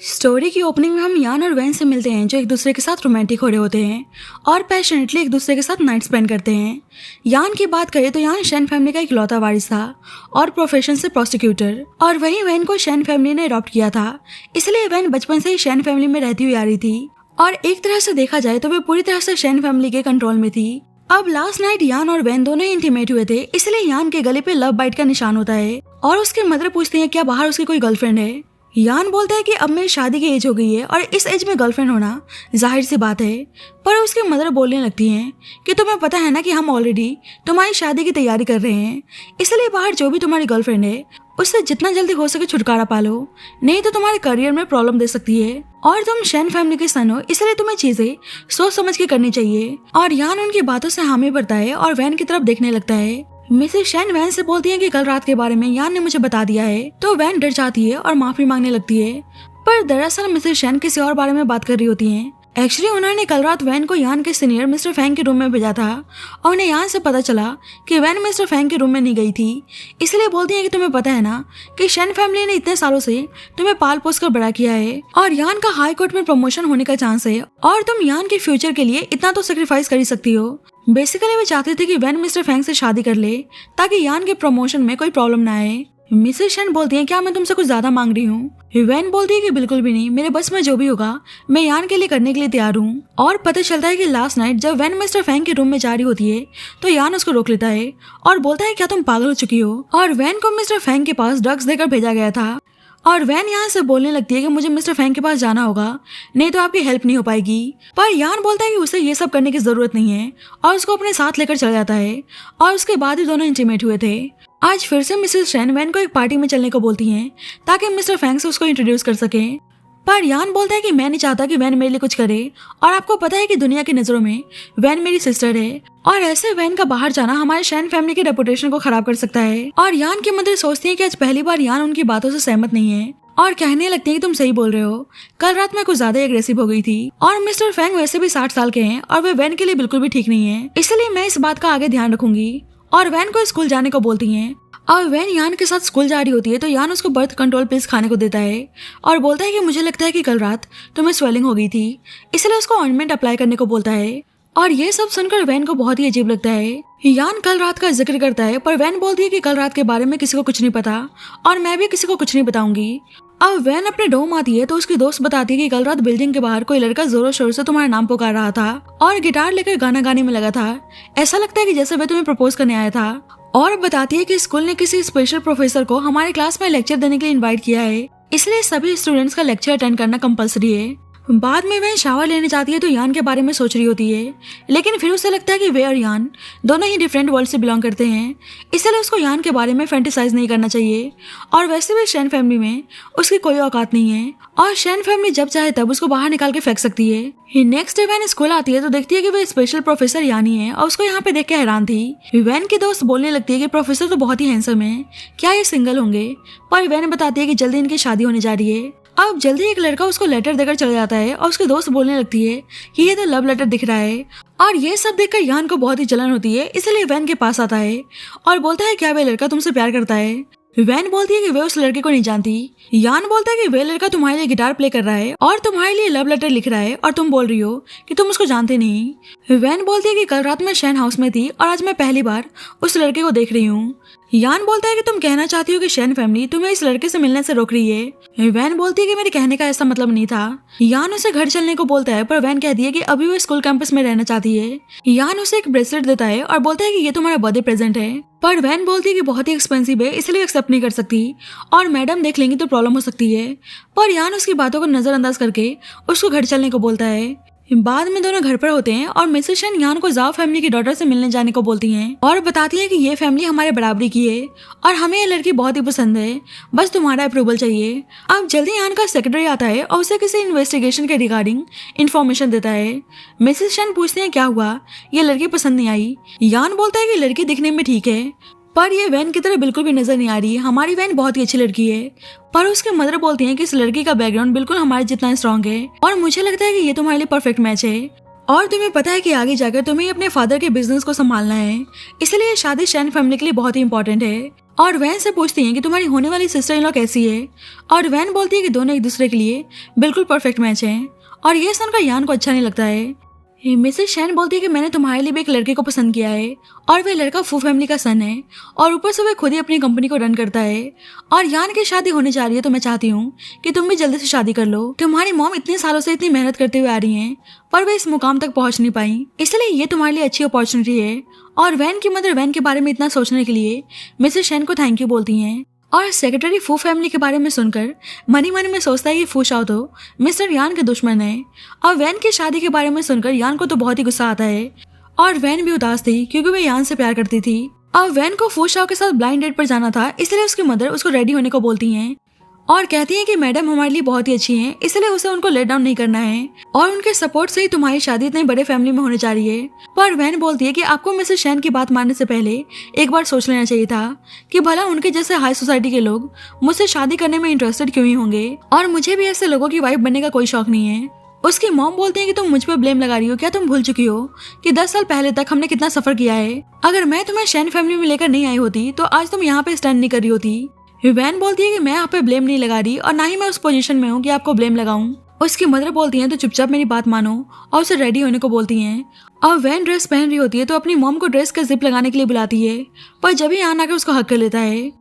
Story की opening में हम यान और वैन से मिलते हैं जो एक दूसरे के साथ रोमांटिक हो रहे होते हैं और पैशनेटली एक दूसरे के साथ नाइट स्पेंड करते हैं। यान की बात करें तो यान शैन फैमिली का इकलौता वारिस था और प्रोफेशन से प्रोसिक्यूटर, और वहीं वैन को शैन फैमिली ने अडॉप्ट किया था, इसलिए वैन बचपन से ही शैन फैमिली में रहती हुई आ रही थी और एक तरह से देखा जाए तो वे पूरी तरह से शैन फैमिली के कंट्रोल में थी। अब लास्ट नाइट यान और वैन दोनों ही इंटीमेट हुए थे, इसलिए यान के गले पे लव बाइट का निशान होता है और उसकी मदर पूछती है क्या बाहर उसकी कोई गर्लफ्रेंड है। यान बोलता है कि अब मेरी शादी की एज हो गई है और इस एज में गर्लफ्रेंड होना जाहिर सी बात है, पर उसकी मदर बोलने लगती हैं कि तुम्हें पता है ना कि हम ऑलरेडी तुम्हारी शादी की तैयारी कर रहे हैं, इसलिए बाहर जो भी तुम्हारी गर्लफ्रेंड है उससे जितना जल्दी हो सके छुटकारा पालो, नहीं तो तुम्हारे करियर में प्रॉब्लम दे सकती है और तुम शैन फैमिली के सन हो, इसलिए तुम्हें चीजें सोच समझ के करनी चाहिए। और यान उनकी बातों से हामी भरता है और वैन की तरफ देखने लगता है। मिसेस शैन वैन से बोलती है कि कल रात के बारे में यान ने मुझे बता दिया है, तो वैन डर जाती है और माफी मांगने लगती है, पर दरअसल मिसेस शैन किसी और बारे में बात कर रही होती हैं। एक्चुअली उन्होंने कल रात वैन को यान के सीनियर मिस्टर फैंग के रूम में भेजा था और उन्हें यान से पता चला कि वैन मिस्टर फैंग के रूम में नहीं गई थी, इसलिए बोलती है कि तुम्हें पता है ना कि शैन फैमिली ने इतने सालों से तुम्हें पाल पोस कर बड़ा किया है और यान का हाई कोर्ट में प्रमोशन होने का चांस है और तुम यान के फ्यूचर के लिए इतना तो सेक्रीफाइस कर ही सकती हो। बेसिकली वे चाहते थे कि वैन मिस्टर फैंग से शादी कर ले ताकि यान के प्रमोशन में कोई प्रॉब्लम ना आए। मिसेस शैन बोलती हैं क्या मैं तुमसे कुछ ज्यादा मांग रही हूँ। वैन बोलती है कि बिल्कुल भी नहीं, मेरे बस में जो भी होगा मैं यान के लिए करने के लिए तैयार हूँ। और पता चलता है कि लास्ट नाइट जब वैन मिस्टर फैंग के रूम में जा रही होती है तो यान उसको रोक लेता है और बोलता है क्या तुम पागल हो चुकी हो, और वैन को मिस्टर फैंग के पास ड्रग्स देकर भेजा गया था। और वैन यहाँ से बोलने लगती है कि मुझे मिस्टर फैंग के पास जाना होगा, नहीं तो आपकी हेल्प नहीं हो पाएगी, पर यान बोलता है कि उसे ये सब करने की जरूरत नहीं है और उसको अपने साथ लेकर चला जाता है और उसके बाद ही दोनों इंटीमेट हुए थे। आज फिर से मिसेस शैन वैन को एक पार्टी में चलने को बोलती हैं ताकि मिस्टर फैंग से उसको इंट्रोड्यूस कर सके, पर यान बोलता है कि मैं नहीं चाहता कि वैन मेरे लिए कुछ करे और आपको पता है कि दुनिया की नजरों में वैन मेरी सिस्टर है और ऐसे वैन का बाहर जाना हमारे शैन फैमिली के रेपुटेशन को खराब कर सकता है। और यान की मदर सोचती है कि आज पहली बार यान उनकी बातों से सहमत नहीं है और कहने लगती है कि तुम सही बोल रहे हो, कल रात मैं कुछ ज्यादा एग्रेसिव हो गई थी और मिस्टर फैंग वैसे भी 60 साल के हैं और वे वैन के लिए बिल्कुल भी ठीक नहीं है, इसलिए मैं इस बात का आगे ध्यान रखूंगी। और वैन को स्कूल जाने को बोलती हैं और वैन यान के साथ स्कूल जा रही होती है तो यान उसको बर्थ कंट्रोल पिल्स खाने को देता है और बोलता है कि मुझे लगता है कि कल रात तुम्हें स्वेलिंग हो गई थी, इसलिए उसको ऑइंटमेंट अप्लाई करने को बोलता है। और ये सब सुनकर वैन को बहुत ही अजीब लगता है। यान कल रात का जिक्र करता है पर वैन बोलती है कि कल रात के बारे में किसी को कुछ नहीं पता और मैं भी किसी को कुछ नहीं बताऊंगी। अब वैन अपने डोम आती है तो उसकी दोस्त बताती है कि कल रात बिल्डिंग के बाहर कोई लड़का जोरों शोर से तुम्हारा नाम पुकार रहा था और गिटार लेकर गाना गाने में लगा था, ऐसा लगता है कि जैसे वह तुम्हें प्रपोज करने आया था। और बताती है कि स्कूल ने किसी स्पेशल प्रोफेसर को हमारे क्लास में लेक्चर देने के लिए इनवाइट किया है, इसलिए सभी स्टूडेंट्स का लेक्चर अटेंड करना कंपलसरी है। बाद में वह शावर लेने जाती है तो यान के बारे में सोच रही होती है, लेकिन फिर उसे लगता है कि वे और यान दोनों ही डिफरेंट वर्ल्ड से बिलोंग करते हैं, इसलिए उसको यान के बारे में फैंटेसाइज नहीं करना चाहिए। और वैसे भी शैन फैमिली में उसकी कोई औकात नहीं है और शैन फैमिली जब चाहे तब उसको बाहर निकाल के फेंक सकती है। नेक्स्ट डे वैन स्कूल आती है तो देखती है कि वे स्पेशल प्रोफेसर यानी है और उसको यहाँ पे देख के हैरान थी। वैन की दोस्त बोलने लगती है कि प्रोफेसर तो बहुत ही हैंडसम है, क्या ये सिंगल होंगे, पर वैन बताती है कि जल्दी इनकी शादी होने जा रही है। अब जल्दी एक लड़का उसको लेटर देकर चला जाता है और उसकी दोस्त बोलने लगती है कि ये तो लव लेटर दिख रहा है और ये सब देखकर यान को बहुत ही जलन होती है, इसलिए वैन के पास आता है और बोलता है क्या वे लड़का तुमसे प्यार करता है। वैन बोलती है कि वे उस लड़के को नहीं जानती। यान बोलता है कि वे लड़का तुम्हारे लिए गिटार प्ले कर रहा है और तुम्हारे लिए लव लेटर लिख रहा है और तुम बोल रही हो कि तुम उसको जानते नहीं। वैन बोलती है कि कल रात मैं शैन हाउस में थी और आज मैं पहली बार उस लड़के को देख रही हूँ। यान बोलता है कि तुम कहना चाहती हो कि शैन फैमिली तुम्हें इस लड़के से मिलने से रोक रही है। वैन बोलती है कि मेरे कहने का ऐसा मतलब नहीं था। यान उसे घर चलने को बोलता है पर वैन कहती है कि अभी वो स्कूल कैंपस में रहना चाहती है। यान उसे एक ब्रेसलेट देता है और बोलता है कि ये तुम्हारा बर्थडे प्रेजेंट है, पर वैन बोलती है कि बहुत ही एक्सपेंसिव है इसलिए एक्सेप्ट नहीं कर सकती और मैडम देख लेंगी तो प्रॉब्लम हो सकती है, पर यान उसकी बातों को नजरअंदाज करके उसको घर चलने को बोलता है। बाद में दोनों घर पर होते हैं और मिसेस शैन यान को जाओ फैमिली की डॉटर से मिलने जाने को बोलती हैं और बताती है कि ये फैमिली हमारे बराबरी की है और हमें ये लड़की बहुत ही पसंद है, बस तुम्हारा अप्रूवल चाहिए। अब जल्दी यान का सेक्रेटरी आता है और उसे किसी इन्वेस्टिगेशन के रिगार्डिंग इन्फॉर्मेशन देता है। मिसेस शैन पूछते हैं क्या हुआ, ये लड़की पसंद नहीं आई। यान बोलता है कि लड़की दिखने में ठीक है पर ये वैन की तरह बिल्कुल भी नजर नहीं आ रही, हमारी वैन बहुत ही अच्छी लड़की है। पर उसके मदर बोलती हैं कि इस लड़की का बैकग्राउंड बिल्कुल हमारे जितना स्ट्रॉन्ग है और मुझे लगता है कि ये तुम्हारे लिए परफेक्ट मैच है और तुम्हें पता है कि आगे जाकर तुम्हें अपने फादर के बिजनेस को संभालना है, इसलिए ये शादी शैन फैमिली के लिए बहुत ही इंपॉर्टेंट है। और वैन से पूछती हैं कि तुम्हारी होने वाली सिस्टर इन लॉ कैसी है। और वैन बोलती है कि दोनों एक दूसरे के लिए बिल्कुल परफेक्ट मैच है। और ये सुनकर यान को अच्छा नहीं लगता है। मिसेस शैन बोलती है कि मैंने तुम्हारे लिए भी एक लड़के को पसंद किया है और वह लड़का फू फैमिली का सन है और ऊपर से वह खुद ही अपनी कंपनी को रन करता है। और यान की शादी होने जा रही है तो मैं चाहती हूँ कि तुम भी जल्दी से शादी कर लो। तुम्हारी मॉम इतने सालों से इतनी मेहनत करते हुए आ रही हैं पर वे इस मुकाम तक पहुंच नहीं पाई, इसलिए ये तुम्हारे लिए अच्छी अपॉर्चुनिटी है। और वैन की मदर वैन के बारे में इतना सोचने के लिए मिसेस शैन को थैंक यू बोलती हैं। और सेक्रेटरी फू फैमिली के बारे में सुनकर मनी मनी में सोचता है कि फू शाओ तो मिस्टर यान के दुश्मन है। और वैन की शादी के बारे में सुनकर यान को तो बहुत ही गुस्सा आता है और वैन भी उदास थी क्योंकि वह यान से प्यार करती थी। अब वैन को फू शाओ के साथ ब्लाइंड डेट पर जाना था, इसलिए उसकी मदर उसको रेडी होने को बोलती हैं और कहती हैं कि मैडम हमारे लिए बहुत ही अच्छी हैं, इसलिए उसे उनको लेट डाउन नहीं करना है और उनके सपोर्ट से ही तुम्हारी शादी इतने बड़े फैमिली में होने जा रही है। पर वैन बोलती है कि आपको मिसेस शैन की बात मानने से पहले एक बार सोच लेना चाहिए था कि भला उनके जैसे हाई सोसाइटी के लोग मुझसे शादी करने में इंटरेस्टेड क्यों ही होंगे और मुझे भी ऐसे लोगों की वाइफ बनने का कोई शौक नहीं है। उसकी मॉम बोलती है कि तुम मुझ पर ब्लेम लगा रही हो, क्या तुम भूल चुकी हो कि 10 साल पहले तक हमने कितना सफर किया है। अगर मैं तुम्हें शैन फैमिली में लेकर नहीं आई होती तो आज तुम यहाँ पे स्टैंड नहीं कर रही होती। वैन बोलती है कि मैं आप पे ब्लेम नहीं लगा रही और ना ही मैं उस पोजीशन में हूँ कि आपको ब्लेम लगाऊं। उसकी मदर बोलती है तो चुपचाप मेरी बात मानो और उसे रेडी होने को बोलती हैं। और वैन ड्रेस पहन रही होती है तो अपनी मॉम को ड्रेस का जिप लगाने के लिए बुलाती है, पर जब ही यान आकर उसको हक कर लेता है।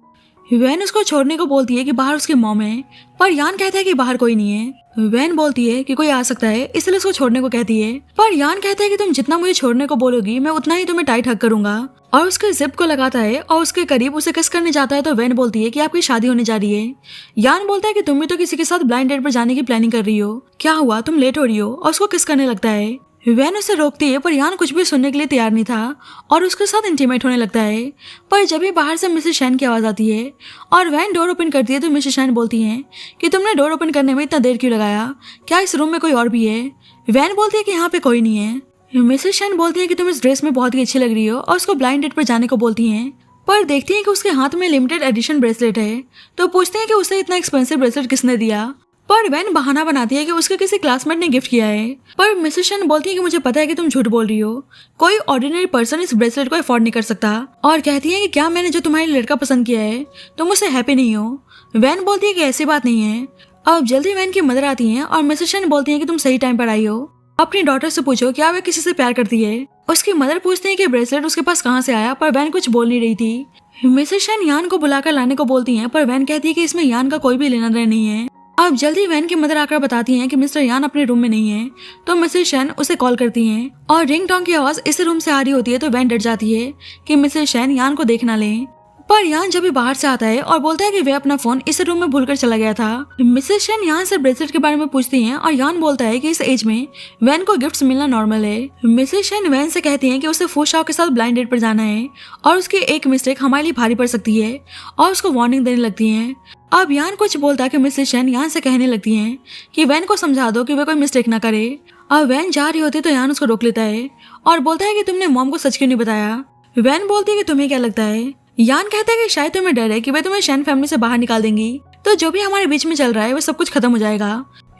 वैन उसको छोड़ने को बोलती है कि बाहर उसकी मॉम है, पर यान कहता है कि बाहर कोई नहीं है। वैन बोलती है कि कोई आ सकता है, इसलिए उसको छोड़ने को कहती है, पर यान कहता है कि तुम जितना मुझे छोड़ने को बोलोगी मैं उतना ही तुम्हें टाइट हक करूंगा। और उसके जिप को लगाता है और उसके करीब उसे किस करने जाता है तो वैन बोलती है कि आपकी शादी होने जा रही है। यान बोलता है कि तुम भी तो किसी के साथ ब्लाइंड डेट पर जाने की प्लानिंग कर रही हो, क्या हुआ तुम लेट हो रही हो, और उसको किस करने लगता है। वैन उसे रोकती है पर यान कुछ भी सुनने के लिए तैयार नहीं था और उसके साथ इंटीमेट होने लगता है। पर जब भी बाहर से मिसेस शैन की आवाज आती है और वैन डोर ओपन करती है तो मिसेस शैन बोलती हैं कि तुमने डोर ओपन करने में इतना देर क्यों लगाया, क्या इस रूम में कोई और भी है। वैन बोलती है कि यहाँ पे कोई नहीं है। मिसेस शैन बोलती है कि तुम इस ड्रेस में बहुत ही अच्छी लग रही हो और उसको ब्लाइंड डेट पर जाने को बोलती हैं, पर देखती हैं कि उसके हाथ में लिमिटेड एडिशन ब्रेसलेट है तो पूछते हैं कि उसे इतना एक्सपेंसिव ब्रेसलेट किसने दिया। पर वैन बहाना बनाती है कि उसके किसी क्लासमेट ने गिफ्ट किया है। पर मिसेस शैन बोलती है कि मुझे पता है कि तुम झूठ बोल रही हो, कोई ऑर्डिनरी पर्सन इस ब्रेसलेट को अफोर्ड नहीं कर सकता। और कहती है कि क्या मैंने जो तुम्हारे लड़का पसंद किया है तुम उससे हैप्पी नहीं हो। वैन बोलती है कि ऐसी बात नहीं है। अब जल्दी वैन की मदर आती है और मिसेस शैन बोलती है कि तुम सही टाइम पर आई हो, अपनी डॉटर से पूछो क्या वह किसी से प्यार करती है। उसकी मदर पूछती है कि ब्रेसलेट उसके पास कहाँ से आया, पर वैन कुछ बोल नहीं रही थी। मिसेस शैन यान को बुलाकर लाने को बोलती हैं, पर वैन कहती है कि इसमें यान का कोई भी लेना देना नहीं है। अब जल्दी वैन की मदर आकर बताती हैं कि मिस्टर यान अपने रूम में नहीं है, तो मिसेस शैन उसे कॉल करती हैं और रिंग टोन की आवाज इस रूम से आ रही होती है तो वैन डर जाती है कि मिसेस शैन यान को देख ना लें। पर यान जब भी बाहर से आता है और बोलता है कि वह अपना फोन इस रूम में भूलकर चला गया था। मिसेस शैन यान से ब्रेसलेट के बारे में पूछती हैं और यान बोलता है कि इस एज में वैन को गिफ्ट्स मिलना नॉर्मल है। मिसेस शैन वैन से कहती हैं कि उसे फू शाओ के साथ ब्लाइंड डेट पर जाना है और उसकी एक मिस्टेक हमारे लिए भारी पड़ सकती है और उसको वार्निंग देने लगती हैं। अब यान कुछ बोलता कि मिसेस शैन यान से कहने लगती हैं कि वैन को समझा दो कि वह कोई मिस्टेक ना करे। अब वैन जा रही होती तो यान उसको रोक लेता है और बोलता है कि तुमने मॉम को सच क्यों नहीं बताया। वैन बोलती है कि तुम्हें क्या लगता है। यान कहता है कि शायद तुम्हें डर है कि वे तुम्हें शैन फैमिली से बाहर निकाल देंगी, तो जो भी हमारे बीच में चल रहा है वो सब कुछ खत्म हो जाएगा।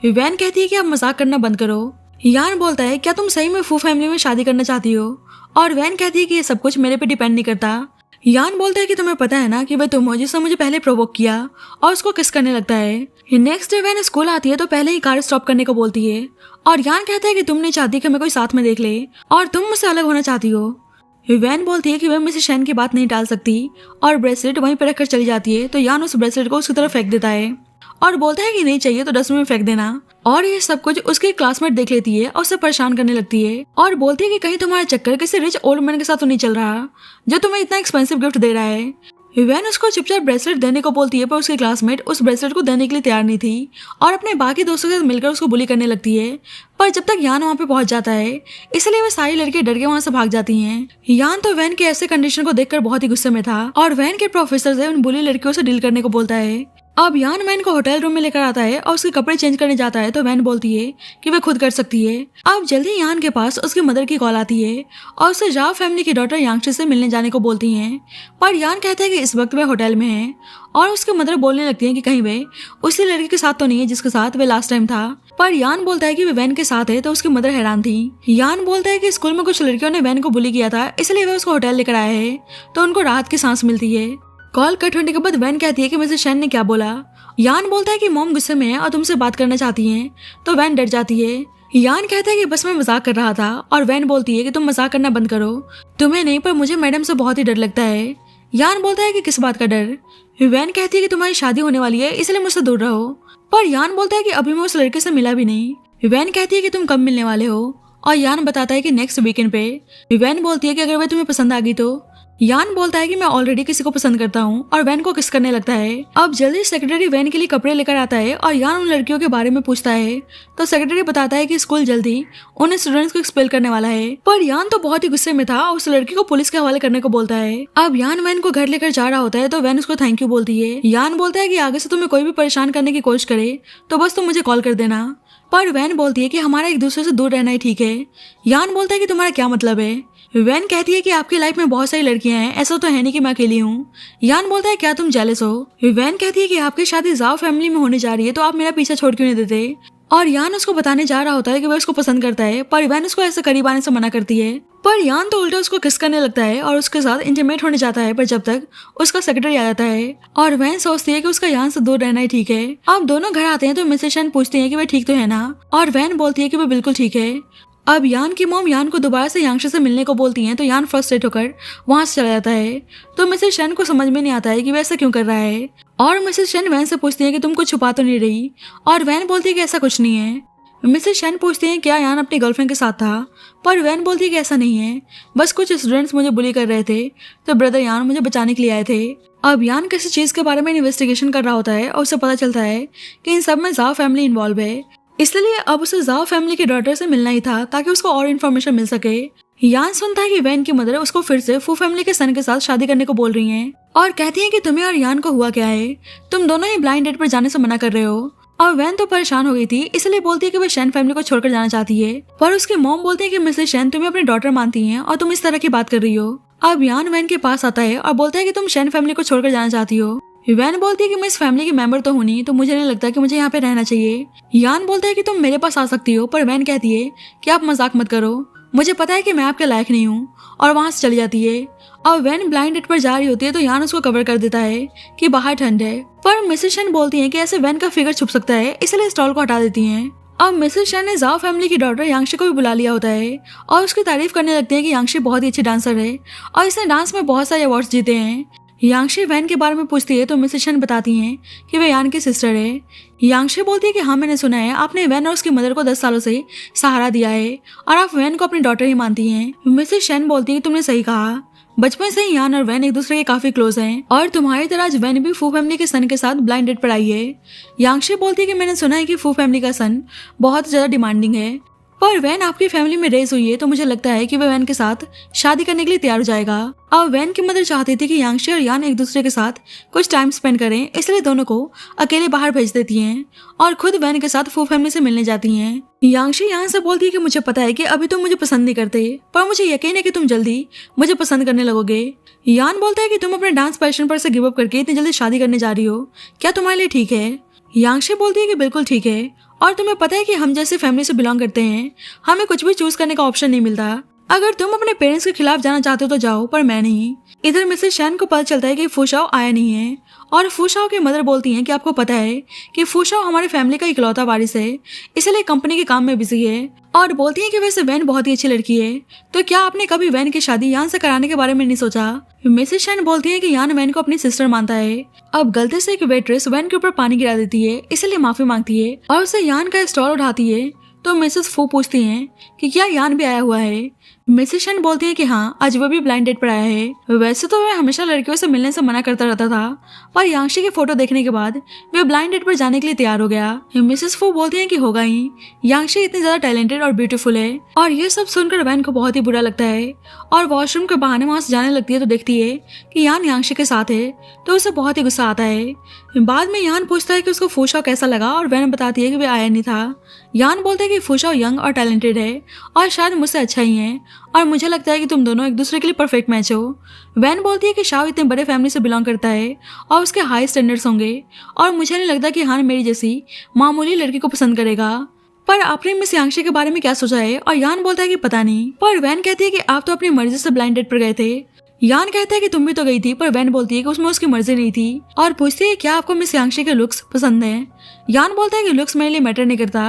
वैन कहती है कि आप मजाक करना बंद करो। यान बोलता है क्या तुम सही में फू फैमिली में शादी करना चाहती हो, और वैन कहती है कि ये सब कुछ मेरे पे डिपेंड नहीं करता। यान बोलता है कि तुम्हें पता है ना कि वह तुम हो जिसने मुझे पहले प्रोवोक किया, और उसको किस करने लगता है। नेक्स्ट डे वैन स्कूल आती है तो पहले ही कार स्टॉप करने को बोलती है और यान कहता है कि तुम नहीं चाहती कि मैं कोई साथ में देख ले और तुम मुझसे अलग होना चाहती हो। वैन बोलती है कि वह मिसेस शैन की बात नहीं टाल सकती और ब्रेसलेट वहीं पर रखकर चली जाती है तो यान उस ब्रेसलेट को उसकी तरफ फेंक देता है और बोलता है कि नहीं चाहिए तो डस्टबिन में फेंक देना। और ये सब कुछ उसकी क्लासमेट देख लेती है और उसे परेशान करने लगती है और बोलती है कि कहीं तुम्हारा चक्कर किसी रिच ओल्ड मैन के साथ तो नहीं चल रहा जो तुम्हें इतना एक्सपेंसिव गिफ्ट दे रहा है। वैन उसको चुपचाप ब्रेसलेट देने को बोलती है पर उसकी क्लासमेट उस ब्रेसलेट को देने के लिए तैयार नहीं थी और अपने बाकी दोस्तों के साथ मिलकर उसको बुली करने लगती है। पर जब तक यान वहाँ पे पहुंच जाता है इसलिए वे सारी लड़कियां डर के वहाँ से भाग जाती हैं। यान तो वैन के ऐसे कंडीशन को देखकर बहुत ही गुस्से में था और वैन के प्रोफेसर से उन बुली लड़कियों से डील करने को बोलता है। अब यान वैन को होटल रूम में लेकर आता है और उसके कपड़े चेंज करने जाता है तो वैन बोलती है कि वह खुद कर सकती है। अब जल्दी यान के पास उसकी मदर की कॉल आती है और उसे जाव फैमिली की डॉटर यांगशी से मिलने जाने को बोलती हैं, पर यान कहता है कि इस वक्त वह होटल में है और उसकी मदर बोलने लगती है कि कहीं वे उसी लड़की के साथ तो नहीं है जिसके साथ वे लास्ट टाइम था। पर यान बोलता है कि वे वैन के साथ है तो उसकी मदर हैरान थी। यान बोलता है कि स्कूल में कुछ लड़कियों ने वैन को बुली किया था इसलिए वे उसको होटल लेकर आए हैं तो उनको राहत की सांस मिलती है। कॉल कट होने के बाद वैन कहती है कि मिसेस शेन ने क्या बोला। यान बोलता है कि मॉम गुस्से में है और तुमसे बात करना चाहती हैं, तो वैन डर जाती है। यान कहता है कि बस मैं मजाक कर रहा था और वैन बोलती है कि तुम मजाक करना बंद करो, तुम्हें नहीं पर मुझे मैडम से बहुत ही डर लगता है। यान बोलता है कि किस बात का डर। वैन कहती है कि तुम्हारी शादी होने वाली है इसलिए मुझसे दूर रहो, पर यान बोलता है कि अभी मैं उस लड़के से मिला भी नहीं। वैन कहती है कि तुम कब मिलने वाले हो और यान बताता है कि नेक्स्ट वीकेंड पे। वैन बोलती है कि अगर वह तुम्हें पसंद आ गई तो। यान बोलता है कि मैं ऑलरेडी किसी को पसंद करता हूँ और वैन को किस करने लगता है। अब जल्दी सेक्रेटरी वैन के लिए कपड़े लेकर आता है और यान उन लड़कियों के बारे में पूछता है, तो सेक्रेटरी बताता है कि स्कूल जल्दी उन स्टूडेंट्स को एक्सपेल करने वाला है। पर यान तो बहुत ही गुस्से में था और उस लड़की को पुलिस के हवाले करने को बोलता है। अब यान वैन को घर लेकर जा रहा होता है तो वैन उसको थैंक यू बोलती है। यान बोलता है कि आगे से तुम्हें कोई भी परेशान करने की कोशिश करे तो बस तुम मुझे कॉल कर देना, पर वैन बोलती है कि हमारा एक दूसरे से दूर रहना ही ठीक है। यान बोलता है कि तुम्हारा क्या मतलब है। वैन कहती है कि आपकी लाइफ में बहुत सारी लड़कियां हैं, ऐसा तो है नहीं कि मैं अकेली हूँ। यान बोलता है क्या तुम जेलस हो। वैन कहती है कि आपकी शादी जाओ फैमिली में होने जा रही है तो आप मेरा पीछा छोड़ क्यों नहीं देते। और यान उसको बताने जा रहा होता है कि वह उसको पसंद करता है, पर वैन उसको ऐसे करीब आने से मना करती है। पर यान तो उल्टा उसको किस करने लगता है और उसके साथ इंटीमेट होने जाता है, पर जब तक उसका सेक्रेटरी आ जाता है और वैन सोचती है कि उसका यान से दूर रहना ही ठीक है। अब दोनों घर आते हैं तो मिसेस शेन पूछती है कि वह ठीक तो है ना, और वैन बोलती है कि वह बिल्कुल ठीक है। अब यान की मॉम यान को दोबारा से यांगशी से मिलने को बोलती हैं तो यान फ्रस्ट्रेट होकर वहां से चला जाता है। तो मिसेस शेन को समझ में नहीं आता है कि वह ऐसा क्यों कर रहा है, और मिसेस शेन वैन से पूछती है कि तुम कुछ छुपा तो नहीं रही, और वैन बोलती है कि ऐसा कुछ नहीं है। मिसेस शेन पूछती है क्या यान अपनी गर्लफ्रेंड के साथ था, पर वैन बोलती है कि ऐसा नहीं है, बस कुछ स्टूडेंट्स मुझे बुली कर रहे थे तो ब्रदर यान मुझे बचाने के लिए आए थे। अब यान किसी चीज के बारे में इन्वेस्टिगेशन कर रहा होता है और उसे पता चलता है कि इन सब में जाओ फैमिली इन्वॉल्व है, इसलिए अब उसे जाओ फैमिली के डॉटर से मिलना ही था ताकि उसको और इन्फॉर्मेशन मिल सके। यान सुनता है कि वैन की मदर उसको फिर से फू फैमिली के सन के साथ शादी करने को बोल रही हैं और कहती हैं कि तुम्हें और यान को हुआ क्या है, तुम दोनों ही ब्लाइंड डेट पर जाने से मना कर रहे हो। और वैन तो परेशान हो गई थी, इसलिए बोलती है कि वह शेन फैमिली को छोड़कर जाना चाहती है, पर उसकी मॉम बोलती है कि मिसेस शेन तुम्हें अपनी डॉटर मानती हैं और तुम इस तरह की बात कर रही हो। अब यान वैन के पास आता है और बोलता है कि तुम शेन फैमिली को छोड़कर जाना चाहती हो। वैन बोलती है कि मैं इस फैमिली की मेंबर तो हूं नहीं, तो मुझे नहीं लगता कि मुझे यहाँ पे रहना चाहिए। यान बोलता है कि तुम मेरे पास आ सकती हो, पर वैन कहती है कि आप मजाक मत करो, मुझे पता है कि मैं आपके लायक नहीं हूँ, और वहां से चली जाती है। और वैन ब्लाइंड डेट पर जा रही होती है तो यान उसको कवर कर देता है कि बाहर ठंड है, पर मिसेस शेन बोलती है कि ऐसे वैन का फिगर छुप सकता है, इसलिए स्टॉल को हटा देती हैं। अब मिसेस शेन ने जाओ फैमिली की डॉटर यांगशी को भी बुला लिया होता है और उसकी तारीफ करने लगते हैं कि यांगशी बहुत ही अच्छी डांसर है और इसने डांस में बहुत सारे अवार्ड्स जीते हैं। यांगशी वैन के बारे में पूछती है तो मिसेस शेन बताती हैं कि वे यान की सिस्टर है। यांगशी बोलती है कि हाँ मैंने सुना है आपने वैन और उसकी मदर को 10 सालों से सहारा दिया है और आप वैन को अपनी डॉटर ही मानती हैं। मिसेस शेन बोलती है तुमने सही कहा, बचपन से ही यान और वैन एक दूसरे के काफी क्लोज हैं और तुम्हारी तरह आज वैन भी फू फैमिली के सन के साथ ब्लाइंड डेट पर आई है। यांगशी बोलती है कि मैंने सुना है कि फू फैमिली का सन बहुत ज्यादा डिमांडिंग है, पर वैन आपकी फैमिली में रेस हुई है तो मुझे लगता है कि वह वैन के साथ शादी करने के लिए तैयार हो जाएगा। अब वैन की मदर चाहती थी कि यांगशी और यान एक दूसरे के साथ कुछ टाइम स्पेंड करें, इसलिए दोनों को अकेले बाहर भेज देती हैं और खुद वैन के साथ फू फैमिली से मिलने जाती हैं। यांगशी यान से बोलती है कि मुझे पता है कि अभी तुम मुझे पसंद नहीं करते, पर मुझे यकीन है कि तुम जल्दी मुझे पसंद करने लगोगे। यान बोलता है कि तुम अपने डांस पैशन पर से गिव अप करके इतनी जल्दी शादी करने जा रही हो, क्या तुम्हारे लिए ठीक है। यांगशी बोलती है कि बिल्कुल ठीक है, और तुम्हें पता है कि हम जैसे फैमिली से बिलोंग करते हैं, हमें कुछ भी चूज करने का ऑप्शन नहीं मिलता। अगर तुम अपने पेरेंट्स के खिलाफ जाना चाहते हो तो जाओ, पर मैं नहीं। इधर मिसेस शेन को पता चलता है कि फूशाओ आया नहीं है और फूशाओ की मदर बोलती हैं कि आपको पता है कि फूशाओ हमारी फैमिली का इकलौता वारिस है, इसलिए कंपनी के काम में बिजी है, और बोलती हैं कि वैसे वैन बहुत ही अच्छी लड़की है, तो क्या आपने कभी वैन की शादी यान से कराने के बारे में नहीं सोचा। मिसेस शेन बोलती है कि यान वैन को अपनी सिस्टर मानता है। अब गलती से एक वेट्रेस वैन के ऊपर पानी गिरा देती है, इसलिए माफी मांगती है और उसे यान का स्टॉल उठाती है। तो मिसेस फू पूछती हैं कि क्या यान भी आया हुआ है। मिसेस शेन बोलती है कि हाँ, आज वो भी ब्लाइंड डेट पर आया है। वैसे तो वह हमेशा लड़कियों से मिलने से मना करता रहता था, पर यांगशी की फोटो देखने के बाद वह ब्लाइंड डेट पर जाने के लिए तैयार हो गया। मिसेस फू बोलती है कि होगा ही, यांगशी इतनी ज्यादा टैलेंटेड और ब्यूटीफुल है। और ये सब सुनकर वैन को बहुत ही बुरा लगता है और वॉशरूम के बहाने वहां से जाने लगती है तो देखती है कि यान यांगशी के साथ है, तो उसे बहुत ही गुस्सा आता है। बाद में यान पूछता है कि उसको फूशाओ कैसा लगा और वैन बताती है कि वह आया नहीं था। यान बोलता है कि फूशाओ यंग और टैलेंटेड है और शायद मुझसे अच्छा ही है, और मुझे लगता है कि तुम दोनों एक दूसरे के लिए परफेक्ट मैच हो। वैन बोलती है कि शाओ इतने बड़े फैमिली से बिलोंग करता है और उसके हाई स्टैंडर्ड्स होंगे, और मुझे नहीं लगता कि हान मेरी जैसी मामूली लड़की को पसंद करेगा। पर आपने मिस यांगशी के बारे में क्या सोचा है। और यान बोलता है कि पता नहीं, पर वैन कहती है कि आप तो अपनी मर्जी से ब्लाइंड डेट पर गए थे। यान कहता है कि तुम भी तो गई थी, पर वैन बोलती है कि उसमें उसकी मर्जी नहीं थी और पूछती है क्या आपको मिस यांशी के लुक्स पसंद हैं। यान बोलता है कि लुक्स मेरे लिए मैटर नहीं करता।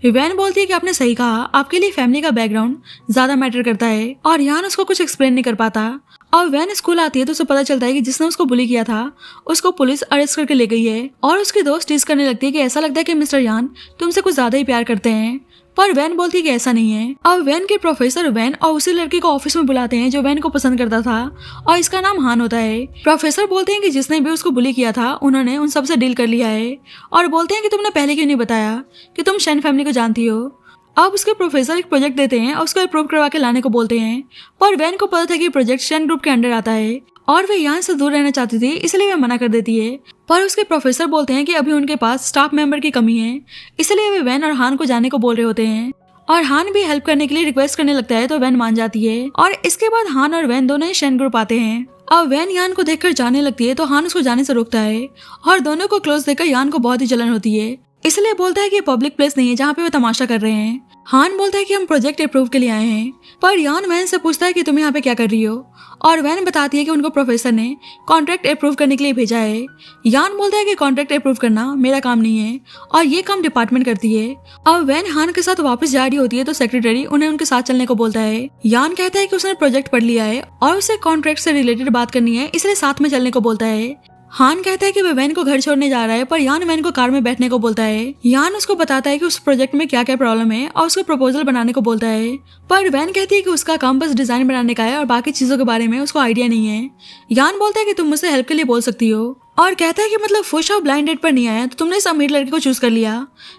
वैन बोलती है कि आपने सही कहा, आपके लिए फैमिली का बैकग्राउंड ज्यादा मैटर करता है, और यान उसको कुछ एक्सप्लेन नहीं कर पाता। और वैन स्कूल आती है तो उसे पता चलता है कि जिसने उसको बुली किया था उसको पुलिस अरेस्ट करके ले गई है, और उसकी दोस्त टीज करने लगती है कि ऐसा लगता है कि मिस्टर यान तुमसे कुछ ज्यादा ही प्यार करते हैं, पर वैन बोलती है कि ऐसा नहीं है। अब वैन के प्रोफेसर वैन और उसी लड़की को ऑफिस में बुलाते हैं जो वैन को पसंद करता था, और इसका नाम हान होता है। प्रोफेसर बोलते हैं कि जिसने भी उसको बुली किया था उन्होंने उन सबसे डील कर लिया है, और बोलते हैं कि तुमने पहले क्यों नहीं बताया कि तुम शेन फैमिली को जानती हो। अब उसके प्रोफेसर एक प्रोजेक्ट देते हैं और उसको अप्रूव करवा के लाने को बोलते हैं, पर वैन को पता था कि प्रोजेक्ट शेन ग्रुप के अंडर आता है और वे यहाँ से दूर रहना चाहती थी, इसलिए वे मना कर देती है। पर उसके प्रोफेसर बोलते हैं कि अभी उनके पास स्टाफ मेंबर की कमी है, इसलिए वे वैन और हान को जाने को बोल रहे होते हैं, और हान भी हेल्प करने के लिए रिक्वेस्ट करने लगता है तो वैन मान जाती है। और इसके बाद हान और वैन दोनों ही शेन ग्रुप आते हैं। अब वैन यान को देखकर जाने लगती है तो हान उसको जाने से रोकता है, और दोनों को क्लोज देखकर यान को बहुत ही जलन होती है, इसलिए बोलता है कि पब्लिक प्लेस नहीं है जहाँ पे वो तमाशा कर रहे हैं। हान बोलता है कि हम प्रोजेक्ट अप्रूव के लिए आए हैं, पर यान वैन से पूछता है कि तुम यहाँ पे क्या कर रही हो, और वैन बताती है कि उनको प्रोफेसर ने कॉन्ट्रैक्ट अप्रूव करने के लिए भेजा है। यान बोलता है कि कॉन्ट्रैक्ट अप्रूव करना मेरा काम नहीं है और ये काम डिपार्टमेंट करती है। अब वैन हान के साथ वापस जा रही होती है तो सेक्रेटरी उन्हें उनके साथ चलने को बोलता है। यान कहता है कि उसने प्रोजेक्ट पढ़ लिया है और उसे कॉन्ट्रैक्ट से रिलेटेड बात करनी है, इसलिए साथ में चलने को बोलता है। हान कहता है कि वह वैन को घर छोड़ने जा रहा है, पर यान वैन को कार में बैठने को बोलता है। यान उसको बताता है कि उस प्रोजेक्ट में क्या क्या प्रॉब्लम है और उसको प्रपोजल बनाने को बोलता है, पर वैन कहती है कि उसका काम बस डिजाइन बनाने का है और बाकी चीजों के बारे में उसको आइडिया नहीं है। यान बोलता है कि तुम मुझसे हेल्प के लिए बोल सकती हो, और कहता है कि मतलब फुश और ब्लाइंड डेट पर नहीं आया तो तुमने इस अमीर लड़के को चूज कर लिया।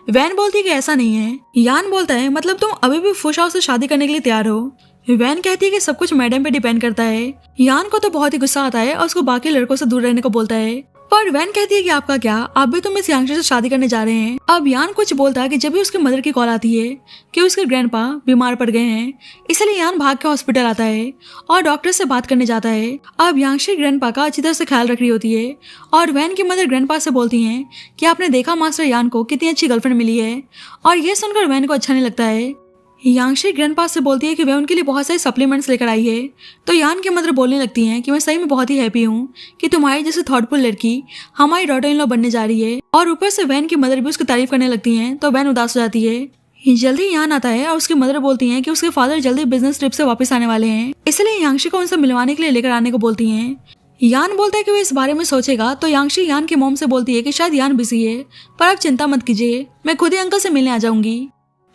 वैन बोलती है कि ऐसा नहीं है। यान बोलता है मतलब तुम अभी भी फुश से शादी करने के लिए तैयार हो। वैन कहती है कि सब कुछ मैडम पे डिपेंड करता है। यान को तो बहुत ही गुस्सा आता है और उसको बाकी लड़कों से दूर रहने को बोलता है, पर वैन कहती है कि आपका क्या, आप भी तो मिस यांशी से शादी करने जा रहे हैं। अब यान कुछ बोलता है कि जब भी उसके मदर की कॉल आती है कि उसके ग्रैंडपा बीमार पड़ गए हैं, इसलिए यान भाग के हॉस्पिटल आता है और डॉक्टर से बात करने जाता है। अब यांशी ग्रैंडपा का अच्छी तरह से ख्याल रख रही होती है, और वैन की मदर ग्रैंडपा से बोलती हैं कि आपने देखा मास्टर यान को कितनी अच्छी गर्लफ्रेंड मिली है, और ये सुनकर वैन को अच्छा नहीं लगता है। यांशी ग्रैंडपा से बोलती है कि वह उनके लिए बहुत सारे सप्लीमेंट्स लेकर आई है, तो यान की मदर बोलने लगती हैं कि मैं सही में बहुत ही हैप्पी हूँ कि तुम्हारी जैसे थॉटफुल लड़की हमारी डॉटर इन लॉ बनने जा रही है, और ऊपर से वैन की मदर भी उसकी तारीफ करने लगती हैं, तो वैन उदास हो जाती है। जल्दी यान आता है और उसकी मदर बोलती हैं कि उसके फादर जल्दी बिजनेस ट्रिप से वापस आने वाले हैं, इसलिए यांशी को उनसे मिलवाने के लिए लेकर आने को बोलती हैं। यान बोलता है कि वो इस बारे में सोचेगा, तो यांशी यान की मॉम से बोलती है कि शायद यान बिजी है, पर आप चिंता मत कीजिए, मैं खुद ही अंकल से मिलने आ जाऊंगी।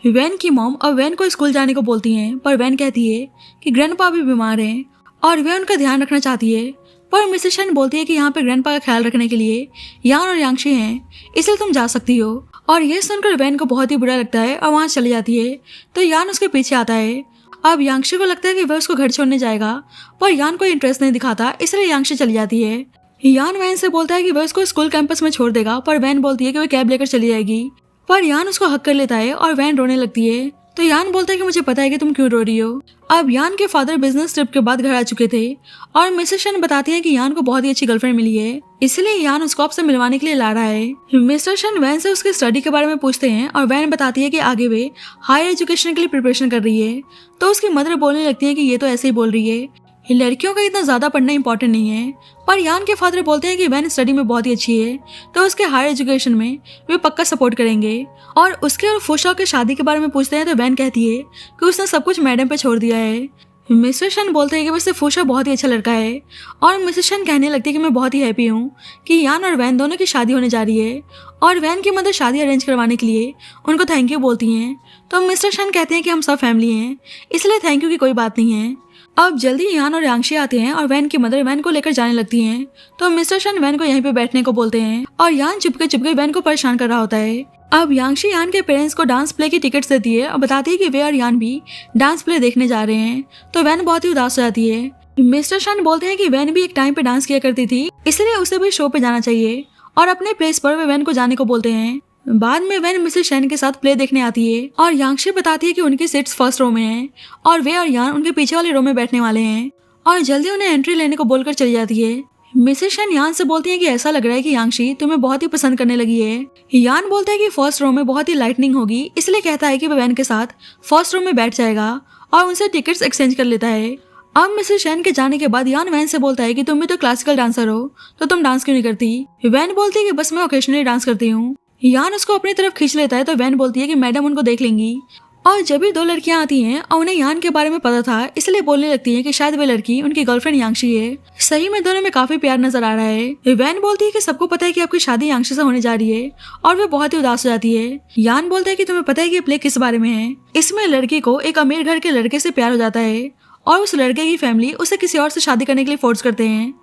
वैन की मॉम अब वैन को स्कूल जाने को बोलती हैं, पर वैन कहती है कि ग्रैंडपा भी बीमार हैं और वह उनका ध्यान रखना चाहती है, पर मिसेस शन बोलती है कि यहाँ पे ग्रैंडपा का ख्याल रखने के लिए यान और यांशी हैं, इसलिए तुम जा सकती हो। और ये सुनकर वैन को बहुत ही बुरा लगता है और वहाँ चली जाती है, तो यान उसके पीछे आता है। अब यांशी को लगता है कि वह उसको घर छोड़ने जाएगा, पर यान को इंटरेस्ट नहीं दिखाता, इसलिए यांशी चली जाती है। यान वैन से बोलता है कि वह उसको स्कूल कैंपस में छोड़ देगा, पर वैन बोलती है कि वह कैब लेकर चली जाएगी, पर यान उसको हक कर लेता है और वैन रोने लगती है, तो यान बोलता है कि मुझे पता है कि तुम क्यों रो रही हो। अब यान के फादर बिजनेस ट्रिप के बाद घर आ चुके थे, और मिसेस शन बताती हैं कि यान को बहुत ही अच्छी गर्लफ्रेंड मिली है, इसलिए यान उसको आपसे मिलवाने के लिए ला रहा है। मिस्टर शन वैन से उसके स्टडी के बारे में पूछते हैं, और वैन बताती है कि आगे वे हायर एजुकेशन के लिए प्रिपरेशन कर रही है, तो उसकी मदर बोलने लगती है कि ये तो ऐसे ही बोल रही है, लड़कियों का इतना ज्यादा पढ़ना इंपॉर्टेंट नहीं है। पर यान के फादर बोलते हैं कि वैन स्टडी में बहुत ही अच्छी है, तो उसके हायर एजुकेशन में वे पक्का सपोर्ट करेंगे। और उसके और फुशा के शादी के बारे में पूछते हैं, तो वैन कहती है कि उसने सब कुछ मैडम पे छोड़ दिया है। मिस्टर शन बोलते हैं कि वैसे फुशा बहुत ही अच्छा लड़का है, और मिसेस शन कहने लगती है कि मैं बहुत ही हैप्पी हूँ कि यान और वैन दोनों की शादी होने जा रही है, और वैन की मदर शादी अरेंज करवाने के लिए उनको थैंक यू बोलती हैं। तो मिस्टर शन कहते हैं कि हम सब फैमिली हैं, इसलिए थैंक यू की कोई बात नहीं है। अब जल्दी यान और यांशी आते हैं और वैन की मदर वैन को लेकर जाने लगती हैं, तो मिस्टर शन वैन को यहीं पे बैठने को बोलते हैं, और यान चुपके वैन को परेशान कर रहा होता है। अब यांशी यान के पेरेंट्स को डांस प्ले की टिकट्स देती है और बताती है कि वे और यान भी डांस प्ले देखने जा रहे हैं, तो वैन बहुत ही उदास हो जाती है। मिस्टर शन बोलते हैं कि वैन भी एक टाइम पे डांस किया करती थी, इसलिए उसे भी शो पे जाना चाहिए, और अपने प्लेस पर वे वैन को जाने को बोलते हैं। बाद में वैन मिसेस शन के साथ प्ले देखने आती है, और यांशी बताती है कि उनकी सीट्स फर्स्ट रो में हैं, और वे और यान उनके पीछे वाले रो में बैठने वाले हैं, और जल्दी उन्हें एंट्री लेने को बोलकर चली जाती है। मिसेस शन यान से बोलती है कि ऐसा लग रहा है कि यांशी तुम्हें बहुत ही पसंद करने लगी है। यान बोलता है कि फर्स्ट रो में बहुत ही लाइटनिंग होगी, इसलिए कहता है कि वह वैन के साथ फर्स्ट रो में बैठ जाएगा और उनसे टिकट्स एक्सचेंज कर लेता है। अब मिसेस शेन के जाने के बाद यान वैन से बोलता है कि तुम भी तो क्लासिकल डांसर हो, तो तुम डांस क्यों नहीं करती। वैन बोलती है कि बस मैं ओकेशनली डांस करती हूँ। यान उसको अपनी तरफ खींच लेता है तो वैन बोलती है कि मैडम उनको देख लेंगी। और जब भी दो लड़कियां आती हैं और उन्हें यान के बारे में पता था, इसलिए बोलने लगती हैं कि शायद वे लड़की उनकी गर्लफ्रेंड यांशी है। सही में दोनों में काफी प्यार नजर आ रहा है। वैन बोलती है कि सबको पता है कि आपकी शादी यांशी से होने जा रही है और वे बहुत ही उदास हो जाती है। यान बोलता है कि तुम्हें पता है कि ये प्ले किस बारे में है। इसमें लड़की को एक अमीर घर के लड़के से प्यार हो जाता है और उस लड़के की फैमिली उसे किसी और से शादी करने के लिए फोर्स करते हैं।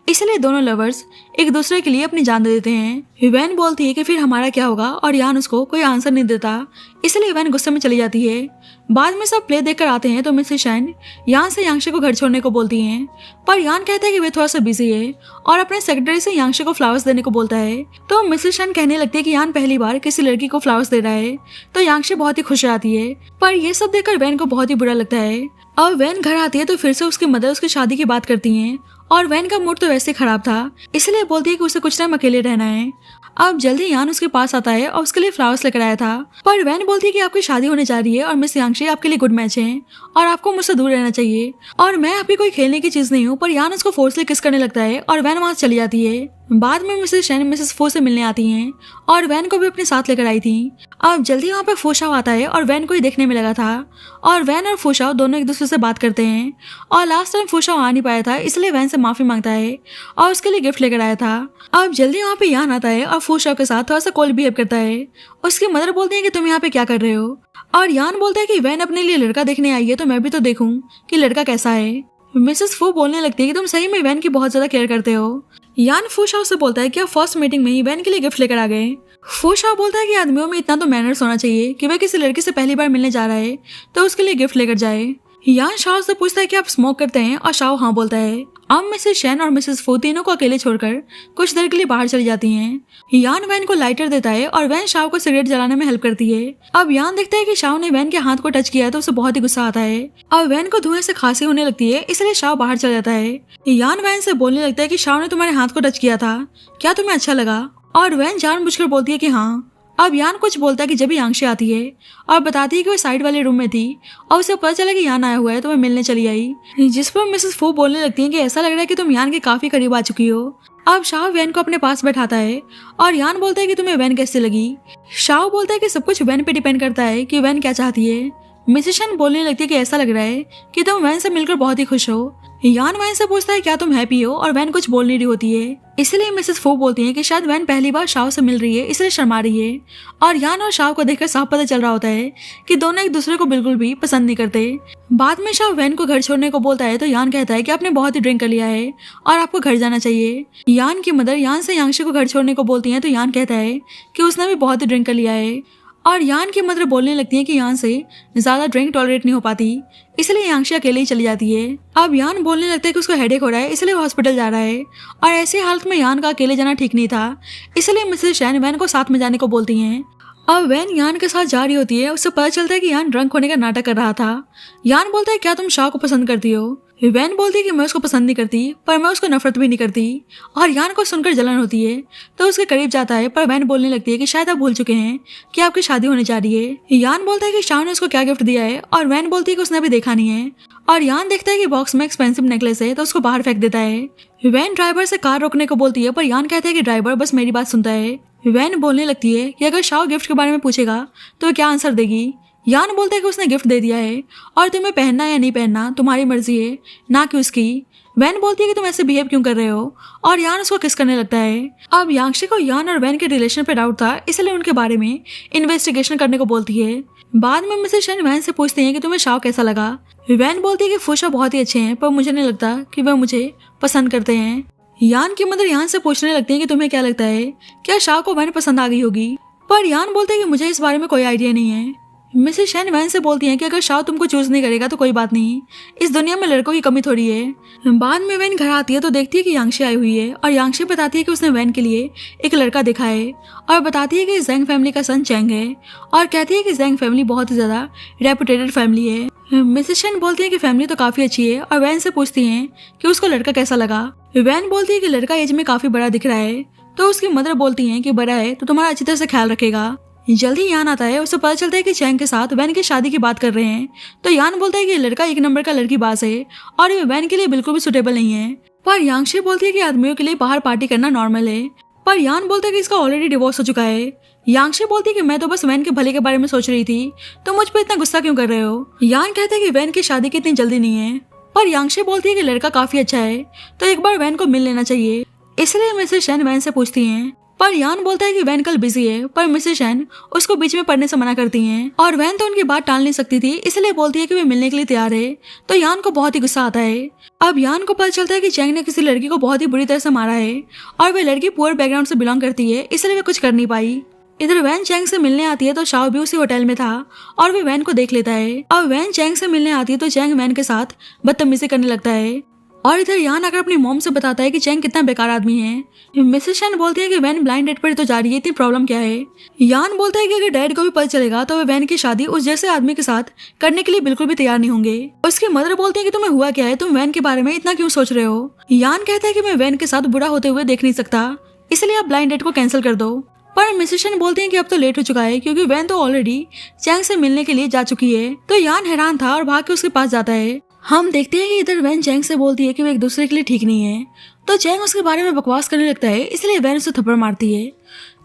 इसलिए दोनों लवर्स एक दूसरे के लिए अपनी जान दे देते हैं। वैन बोलती है कि फिर हमारा क्या होगा और यान उसको कोई आंसर नहीं देता, इसलिए वैन गुस्से में चली जाती है। बाद में सब प्ले देखकर आते हैं तो मिसेस शेन यान से यांशी को घर छोड़ने को बोलती हैं, पर यान कहता है कि वे थोड़ा सा बिजी है और अपने सेक्रेटरी से यांशी को फ्लावर्स देने को बोलता है। तो मिसेस शेन कहने लगती है कि यान पहली बार किसी लड़की को फ्लावर्स दे रहा है, तो यांशी बहुत ही खुश रहती है। पर ये सब देखकर वैन को बहुत ही बुरा लगता है। अब वैन घर आती है तो फिर से उसकी मदर उसकी शादी की बात करती हैं और वैन का मूड तो वैसे खराब था, इसलिए बोलती है कि उसे कुछ टाइम अकेले रहना है। अब जल्दी यान उसके पास आता है और उसके लिए फ्लावर्स लेकर आया था, पर वैन बोलती है कि आपकी शादी होने जा रही है और मिस यांशी आपके लिए गुड मैच है और आपको मुझसे दूर रहना चाहिए और मैं आपकी कोई खेलने की चीज नहीं हूँ। पर यान उसको फोर्सली किस करने लगता है और वैन वहां चली जाती है। बाद में मिसेस शेन मिसेस फो से मिलने आती हैं और वैन को भी अपने साथ लेकर आई थी। अब जल्दी वहाँ पे फोशाओ आता है और वैन को ही देखने में लगा था और वैन और फोशाओ दोनों एक दूसरे से बात करते हैं और लास्ट टाइम फोशाओ आ नहीं पाया था, इसलिए वैन से माफी मांगता है और उसके लिए गिफ्ट लेकर आया था। अब जल्दी वहाँ पे यान आता है और फोशाओ के साथ थोड़ा सा कोल्ड बिहेव करता है। उसकी मदर बोलती है कि तुम यहाँ पे क्या कर रहे हो और यान बोलता है कि वैन अपने लिए लड़का देखने आई है तो मैं भी तो देखूं कि लड़का कैसा है। मिसेस फू बोलने लगती है कि तुम सही में वैन की बहुत ज्यादा केयर करते हो। यान फूशाओ से बोलता है कि आप फर्स्ट मीटिंग में ही वैन के लिए गिफ्ट लेकर आ गए। फूशाओ बोलता है कि आदमियों में इतना तो मैनर्स होना चाहिए कि वह किसी लड़की से पहली बार मिलने जा रहा है तो उसके लिए गिफ्ट लेकर जाए। यान शाओ से पूछता है कि आप स्मोक करते हैं और शाओ हाँ बोलता है। अब मिसेस शेन और मिसेस फू तीनों को अकेले छोड़कर कुछ देर के लिए बाहर चली जाती हैं। यान वैन को लाइटर देता है और वैन शाओ को सिगरेट जलाने में हेल्प करती है। अब यान देखता है कि शाओ ने वैन के हाथ को टच किया है तो उसे बहुत ही गुस्सा आता है। अब वैन को धुएं से खांसी होने लगती है, इसलिए शाओ बाहर चला जाता है। यान वैन से बोलने लगता है कि शाओ ने तुम्हारे हाथ को टच किया था, क्या तुम्हें अच्छा लगा? और वैन जानबूझकर बोलती है कि हाँ। अब यान कुछ बोलता है कि जब यांशी आती है और बताती है कि वो साइड वाले रूम में थी और उसे पता चला कि यान आया हुआ है तो वह मिलने चली आई, जिस पर मिसेस फू बोलने लगती है कि ऐसा लग रहा है कि तुम यान के काफी करीब आ चुकी हो। अब शाओ वैन को अपने पास बैठाता है और यान बोलता है कि तुम्हें वैन कैसे लगी। शाओ बोलता है कि सब कुछ वैन पे डिपेंड करता है कि वैन क्या चाहती है। मिसेस शेन बोलने लगती है कि ऐसा लग रहा है कि तुम वैन से मिलकर बहुत ही खुश हो। यान वैन से पूछता है क्या तुम हैप्पी हो और वैन कुछ बोल नहीं रही होती है, इसलिए मिसेस फू बोलती है कि शायद वैन पहली बार शाओ से मिल रही है इसलिए शर्मा रही है। और यान और शाओ को देखकर साफ पता चल रहा होता है कि दोनों एक दूसरे को बिल्कुल भी पसंद नहीं करते। बाद में शाओ वैन को घर छोड़ने को बोलता है तो यान कहता है कि आपने बहुत ही ड्रिंक कर लिया है और आपको घर जाना चाहिए। यान की मदर यान से यांशी को घर छोड़ने को बोलती है तो यान कहता है कि उसने भी बहुत ही ड्रिंक कर लिया है और यान की मदर बोलने लगती है कि यान से ज्यादा ड्रिंक टॉलरेट नहीं हो पाती, इसलिए यांशी अकेले ही चली जाती है। अब यान बोलने लगता है कि उसको हेडेक हो रहा है इसलिए हॉस्पिटल जा रहा है और ऐसी हालत में यान का अकेले जाना ठीक नहीं था, इसलिए मिसेस शेन वैन को साथ में जाने को बोलती हैं। अब वैन यान के साथ जा रही होती है, उससे पता चलता है कि यान ड्रंक होने का नाटक कर रहा था। यान बोलता है क्या तुम शाओ को पसंद करती हो? वैन बोलती है कि मैं उसको पसंद नहीं करती पर मैं उसको नफरत भी नहीं करती और यान को सुनकर जलन होती है तो उसके करीब जाता है, पर वैन बोलने लगती है कि शायद आप भूल चुके हैं कि आपकी शादी होने जा रही है। यान बोलता है कि शाओ ने उसको क्या गिफ्ट दिया है और वैन बोलती है कि उसने अभी देखा नहीं है और यान देखता है कि बॉक्स में एक्सपेंसिव नेकलेस है तो उसको बाहर फेंक देता है। वैन ड्राइवर से कार रोकने को बोलती है पर यान कहता है कि ड्राइवर बस मेरी बात सुनता है। वैन बोलने लगती है कि अगर शाओ गिफ्ट के बारे में पूछेगा तो वह क्या आंसर देगी। यान बोलता है कि उसने गिफ्ट दे दिया है और तुम्हें पहनना या नहीं पहनना तुम्हारी मर्जी है, ना कि उसकी। वैन बोलती है कि तुम ऐसे बिहेव क्यों कर रहे हो और यान उसको किस करने लगता है। अब यांशी को यान और वैन के रिलेशन पे डाउट था, इसलिए उनके बारे में इन्वेस्टिगेशन करने को बोलती है। बाद में मिसेस शेन वैन से पूछती है कि तुम्हें शाओ कैसा लगा। वैन बोलती है कि फूशा बहुत ही अच्छे हैं पर मुझे नहीं लगता कि वह मुझे पसंद करते हैं। यान की मदर यान से पूछने लगती है कि तुम्हें क्या लगता है, क्या शाओ को वैन पसंद आ गई होगी? पर यान बोलते हैं कि मुझे इस बारे में कोई आइडिया नहीं है। मिसेस शेन वैन से बोलती हैं कि अगर शाओ तुमको चूज नहीं करेगा तो कोई बात नहीं, इस दुनिया में लड़कों की कमी थोड़ी है। बाद में वैन घर आती है तो देखती है कि यांशी आई हुई है और यांशी बताती है कि उसने वैन के लिए एक लड़का देखा है और बताती है कि जैंग फैमिली का सन चैंग है और कहती है कि जैंग फैमिली बहुत ही ज्यादा रेपुटेटेड फैमिली है। मिसेस शेन बोलती है कि फैमिली तो काफी अच्छी है और वैन से पूछती हैं कि उसको लड़का कैसा लगा। वैन बोलती है कि लड़का एज में काफी बड़ा दिख रहा है तो उसकी मदर बोलती है कि बड़ा है तो तुम्हारा अच्छी तरह से ख्याल रखेगा। जल्दी यान आता है, उसे पता चलता है कि चैंग के साथ वैन की शादी की बात कर रहे हैं। तो यान बोलता है कि ये लड़का एक नंबर का लड़कीबाज है और ये वैन के लिए बिल्कुल भी सुटेबल नहीं है। पर यांगशी बोलती है कि आदमियों के लिए बाहर पार्टी करना नॉर्मल है। पर यान बोलता है कि इसका ऑलरेडी डिवोर्स हो चुका है। यांगशी बोलती है कि मैं तो बस वैन के भले के बारे में सोच रही थी, तो मुझ पर इतना गुस्सा क्यों कर रहे हो। यान कहता है कि वैन की शादी की इतनी जल्दी नहीं है। पर यांगशी बोलती है कि लड़का काफी अच्छा है, तो एक बार वैन को मिल लेना चाहिए। इसलिए मिसेस शेन वैन से पूछती हैं। पर यान बोलता है कि वैन कल बिजी है, पर मिसेस शेन उसको बीच में पढ़ने से मना करती हैं और वैन तो उनकी बात टाल नहीं सकती थी, इसलिए बोलती है कि वे मिलने के लिए तैयार है। तो यान को बहुत ही गुस्सा आता है। अब यान को पता चलता है कि चैंग ने किसी लड़की को बहुत ही बुरी तरह से मारा है और वे लड़की पुअर बैकग्राउंड से बिलोंग करती है, इसलिए वे कुछ कर नहीं पाई। इधर वैन चैंग से मिलने आती है तो शाओ भी उसी होटल में था और वे वैन को देख लेता है। अब वैन चैंग से मिलने आती है तो चैंग वैन के साथ बदतमीजी करने लगता है और इधर यान आकर अपनी मॉम से बताता है कि चैंग कितना बेकार आदमी है। मिसेस शेन बोलती है कि वैन ब्लाइंड डेट पर ही तो जा रही है, इतनी प्रॉब्लम क्या है। यान बोलता है कि अगर डैड को भी पता चलेगा तो वे वैन की शादी उस जैसे आदमी के साथ करने के लिए बिल्कुल भी तैयार नहीं होंगे। उसकी मदर बोलती है कि तुम्हें हुआ क्या है, तुम वैन के बारे में इतना क्यों सोच रहे हो। यान कहता है कि मैं वैन के साथ बुरा होते हुए देख नहीं सकता, इसलिए आप ब्लाइंड डेट को कैंसिल कर दो। पर मिसेस शेन बोलती है कि अब तो लेट हो चुका है, क्योंकि वैन तो ऑलरेडी चैंग से मिलने के लिए जा चुकी है। तो यान हैरान था और भाग के उसके पास जाता है। हम देखते हैं कि इधर वैन चैंग से बोलती है कि वो एक दूसरे के लिए ठीक नहीं है। तो चैंग उसके बारे में बकवास करने लगता है, इसलिए वैन उसे थप्पड़ मारती है।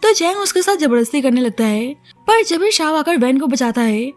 तो चैंग उसके साथ जबरदस्ती करने लगता है, पर जब भी शाओ आकर वैन को बचाता है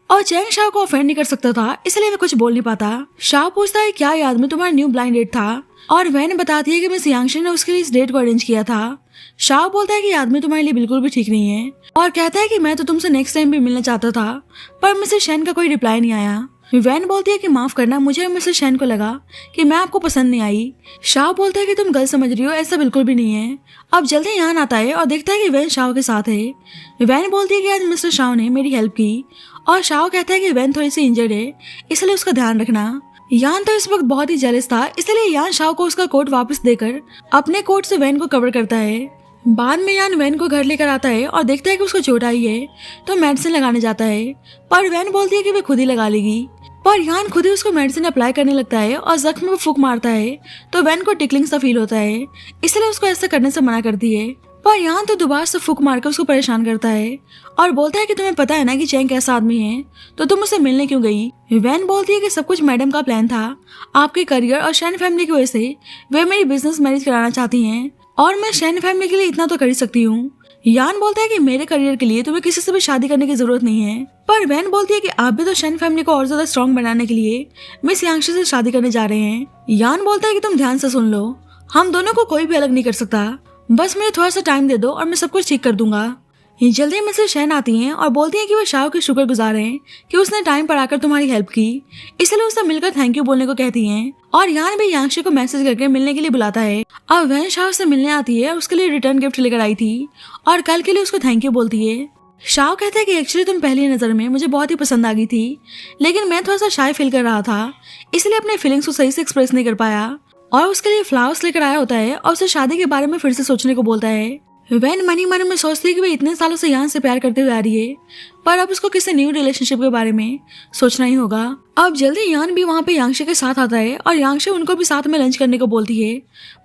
और चैंग शाओ को ऑफेंड नहीं कर सकता था, इसलिए वे कुछ बोल नहीं पाता। शाओ पूछता है क्या ये आदमी तुम्हारा न्यू ब्लाइंड डेट था और वैन बताती है कि मिस यांगशी ने उसके लिए इस डेट को अरेंज किया था। शाओ बोलता है कि आदमी तुम्हारे लिए बिल्कुल भी ठीक नहीं है और कहता है कि मैं तो तुमसे नेक्स्ट टाइम भी मिलना चाहता था, पर मिसेस शेन का कोई रिप्लाई नहीं आया। वैन बोलती है कि माफ करना, मुझे और मिसेस शेन को लगा कि मैं आपको पसंद नहीं आई। शाओ बोलता है कि तुम गलत समझ रही हो, ऐसा बिल्कुल भी नहीं है। अब जल्दी यान आता है और देखता है कि वैन शाओ के साथ है। वैन बोलती है कि आज मिस्टर शाओ ने मेरी हेल्प की और शाओ कहता है कि वैन थोड़ी सी इंजर्ड है, इसलिए उसका ध्यान रखना। यान तो इस वक्त बहुत ही जेलस था, इसलिए यान शाओ को उसका कोट वापस देकर अपने कोट से वैन को कवर करता है। बाद में यान वैन को घर लेकर आता है और देखता है कि उसको चोट आई है, तो मेडिसिन लगाने जाता है। पर वैन बोलती है कि वे खुद ही लगा लेगी। पर यान खुद ही उसको मेडिसिन अप्लाई करने लगता है और जख्म में फूंक मारता है, तो वैन को टिकलिंग सा फील होता है, इसलिए उसको ऐसा करने से मना करती है। पर यान तो दोबारा से फूंक मारकर उसको परेशान करता है और बोलता है कि तुम्हें पता है ना कि चैंग कैसा आदमी है, तो तुम उससे मिलने क्यों गई। वैन बोलती है कि सब कुछ मैडम का प्लान था, आपके करियर और शैन फैमिली की वजह से वे मेरी बिजनेस मैरिज कराना चाहती हैं और मैं शैन फैमिली के लिए इतना तो कर ही सकती हूँ। यान बोलता है कि मेरे करियर के लिए तुम्हें किसी से भी शादी करने की जरूरत नहीं है। पर वैन बोलती है कि आप भी तो शैन फैमिली को और ज्यादा स्ट्रॉन्ग बनाने के लिए मिस यांगशी से शादी करने जा रहे हैं। यान बोलता है कि तुम ध्यान से सुन लो, हम दोनों को कोई भी अलग नहीं कर सकता, बस मुझे थोड़ा सा टाइम दे दो और मैं सब कुछ ठीक कर दूंगा। जल्दी मिसेस शेन आती हैं और बोलती हैं कि वो शाओ के शुक्रगुजार हैं कि उसने टाइम पर आकर तुम्हारी हेल्प की, इसलिए उससे मिलकर थैंक यू बोलने को कहती हैं। और यान भी यांगशी को मैसेज करके मिलने के लिए बुलाता है। अब वैन शाओ से मिलने आती है और उसके लिए रिटर्न गिफ्ट लेकर आई थी और कल के लिए उसको थैंक यू बोलती है। शाओ कहता है कि एक्चुअली तुम पहली नजर में मुझे बहुत ही पसंद आ गई थी, लेकिन मैं थोड़ा सा शाय फील कर रहा था, इसलिए अपने फीलिंग्स को सही से एक्सप्रेस नहीं कर पाया। और उसके लिए फ्लावर्स लेकर आया होता है और उसे शादी के बारे में फिर से सोचने को बोलता है। वैन मनी मन में सोचती है कि वो इतने सालों से यान से प्यार करते हुए आ रही है, पर अब उसको किसी न्यू रिलेशनशिप के बारे में सोचना ही होगा। अब जल्दी यान भी वहाँ पे यांगशी के साथ आता है और यांगशी उनको भी साथ में लंच करने को बोलती है,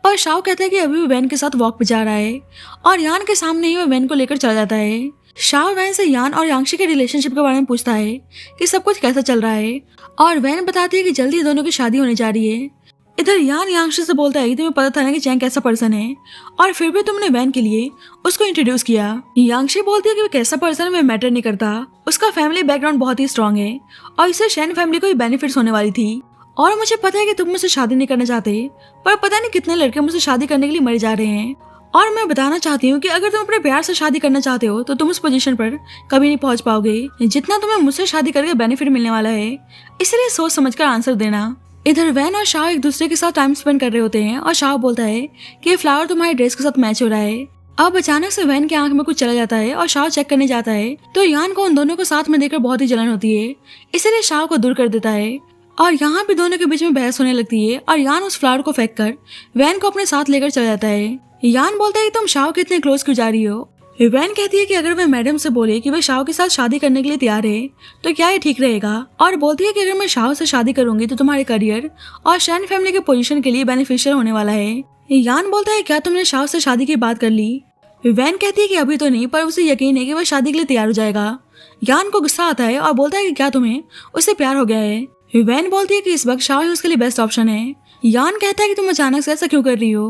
पर शाओ कहता है कि अभी भी वैन के साथ वॉक पे जा रहा है और यान के सामने ही वो वैन को लेकर चला जाता है। शाओ वैन से यान और यांगशी के रिलेशनशिप के बारे में पूछता है कि सब कुछ कैसा चल रहा है और वैन बताती है कि जल्दी दोनों की शादी होने जा रही है। इधर यान यांगशी से बोलता है कि तुम्हें पता था ना कि चैंग कैसा पर्सन है और फिर भी तुमने वैन के लिए उसको इंट्रोड्यूस किया। यांगशी बोलती है कि वो कैसा पर्सन है मैटर नहीं करता, उसका फैमिली बैकग्राउंड बहुत ही स्ट्रांग है और इससे शैन फैमिली को भी बेनिफिट्स होने वाली थी। और मुझे पता है कि तुम मुझसे शादी नहीं करना चाहते, पर पता नहीं कितने लड़के मुझसे शादी करने के लिए मरे जा रहे हैं। और मैं बताना चाहती हूँ कि अगर तुम अपने प्यार से शादी करना चाहते हो तो तुम उस पोजीशन पर कभी नहीं पहुंच पाओगे जितना तुम्हें मुझसे शादी करके बेनिफिट मिलने वाला है, इसलिए सोच समझकर आंसर देना। इधर वैन और शाओ एक दूसरे के साथ टाइम स्पेंड कर रहे होते हैं और शाओ बोलता है कि ये फ्लावर तुम्हारी ड्रेस के साथ मैच हो रहा है। अब अचानक से वैन की आंख में कुछ चला जाता है और शाओ चेक करने जाता है, तो यान को उन दोनों को साथ में देखकर बहुत ही जलन होती है, इसलिए शाओ को दूर कर देता है और यहाँ भी दोनों के बीच में बहस होने लगती है और यान उस फ्लावर को फेंक कर वैन को अपने साथ लेकर चला जाता है। यान बोलता है कि तुम शाओ के इतने क्लोज क्यों जा रही हो। वैन कहती है कि अगर वह मैडम से बोले कि वह शाओ के साथ शादी करने के लिए तैयार है तो क्या ये ठीक रहेगा, और बोलती है कि अगर मैं शाओ से शादी करूंगी तो तुम्हारे करियर और शैन फैमिली के पोजीशन के लिए बेनिफिशियल होने वाला है। यान बोलता है क्या तुमने शाओ से शादी की बात कर ली। वैन कहती है कि अभी तो नहीं, पर उसे यकीन है कि वह शादी के लिए तैयार हो जाएगा। यान को गुस्सा आता है और बोलता है कि क्या तुम्हें उससे प्यार हो गया है। वैन बोलती है कि इस वक्त शाओ ही उसके लिए बेस्ट ऑप्शन है। यान कहता है कि तुम अचानक से ऐसा क्यों कर रही हो।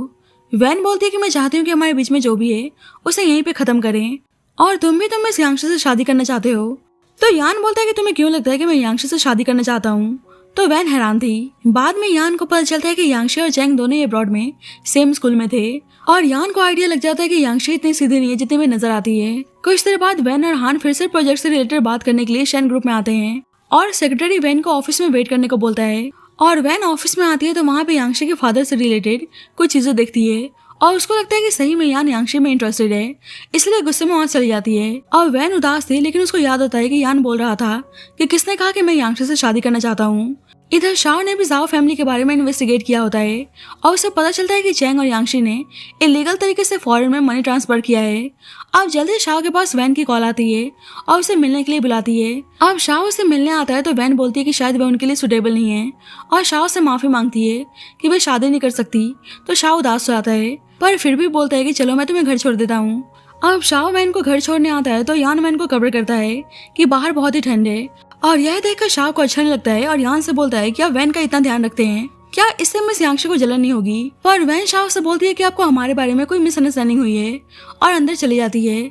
वैन बोलती है कि मैं चाहती हूँ कि हमारे बीच में जो भी है उसे यहीं पे खत्म करें, और तुम इस यांगशी से शादी करना चाहते हो। तो यान बोलता है कि तुम्हें क्यों लगता है कि मैं यांगशी से शादी करना चाहता हूँ। तो वैन हैरान थी। बाद में यान को पता चलता है कि यांगशी और जैंग दोनों ही अब्रॉड में सेम स्कूल में थे, और यान को आइडिया लग जाता है कि यांगशी इतनी सीधी नहीं है जितनी में नजर आती है। कुछ देर बाद वैन और हान फिर से प्रोजेक्ट से रिलेटेड बात करने के लिए शेन ग्रुप में आते हैं, और सेक्रेटरी वैन को ऑफिस में वेट करने को बोलता है। और वैन ऑफिस में आती है तो वहाँ पे यांगशी के फादर से रिलेटेड कुछ चीजें देखती है, और उसको लगता है कि सही में यान यांगशी में इंटरेस्टेड है, इसलिए गुस्से में वहाँ चली जाती है। और वैन उदास थी, लेकिन उसको याद आता है कि यान बोल रहा था कि किसने कहा कि मैं यांगशी से शादी करना चाहता हूँ। इधर शाओ ने भी जाओ फैमिली के बारे में इन्वेस्टिगेट किया होता है, और उसे पता चलता है कि चैंग और यांगशी ने इलीगल तरीके से फॉरेन में मनी ट्रांसफर किया है। अब जल्दी शाओ के पास वैन की कॉल आती है और उसे मिलने के लिए बुलाती है। अब शाओ उसे मिलने आता है तो वैन बोलती है कि शायद वह उनके लिए सुटेबल नहीं है, और शाओ से माफी मांगती है कि वह शादी नहीं कर सकती। तो शाओ उदास हो जाता है, पर फिर भी बोलता है कि चलो मैं तुम्हें घर छोड़ देता हूँ। अब शाओ वैन को घर छोड़ने आता है तो यान वैन को कवर करता है कि बाहर बहुत ही ठंड है, और यह देखकर शाओ को अच्छा नहीं लगता है, और यान से बोलता है कि आप वैन का इतना ध्यान रखते हैं, क्या इससे मिस यांगशी को जलन नहीं होगी। पर वैन शाओ से बोलती है कि आपको हमारे बारे में कोई मिसअंडरस्टैंडिंग हुई है, और अंदर चली जाती है।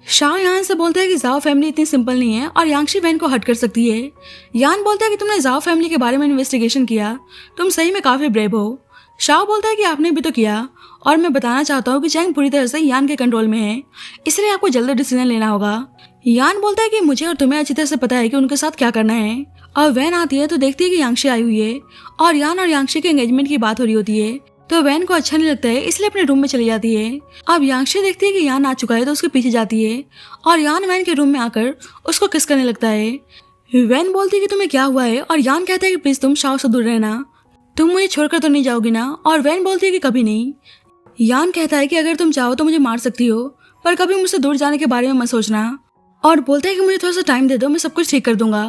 शाओ यान से बोलता है कि जाओ फैमिली इतनी सिंपल नहीं है और यांगशी वैन को हट कर सकती है। यान बोलता है कि तुमने जाओ फैमिली के बारे में इन्वेस्टिगेशन किया, तुम सही में काफी ब्रेव हो। शाओ बोलता है कि आपने भी तो किया, और मैं बताना चाहता हूँ कि चैंग पूरी तरह से यान के कंट्रोल में है, इसलिए आपको जल्दी डिसीजन लेना होगा। यान बोलता है कि मुझे और तुम्हें अच्छी तरह से पता है कि उनके साथ क्या करना है। और वैन आती है तो देखती है कि यांगशी आई हुई है, और यान और यांगशी के एंगेजमेंट की बात हो रही होती है। तो वैन को अच्छा नहीं लगता है, इसलिए अपने रूम में चली जाती है। अब यांगशी देखती है कि यान आ चुका है तो उसके पीछे जाती है, और यान वैन के रूम में आकर उसको किस करने लगता है। वैन बोलती है कि तुम्हें क्या हुआ है, और यान कहता है कि प्लीज तुम शाओ से दूर रहना, तुम मुझे छोड़कर तो नहीं जाओगी ना। और वैन बोलती है कि कभी नहीं। यान कहता है कि अगर तुम चाहो तो मुझे मार सकती हो, पर कभी मुझसे दूर जाने के बारे में मत सोचना, और बोलता है कि मुझे थोड़ा सा टाइम दे दो, मैं सब कुछ ठीक कर दूंगा।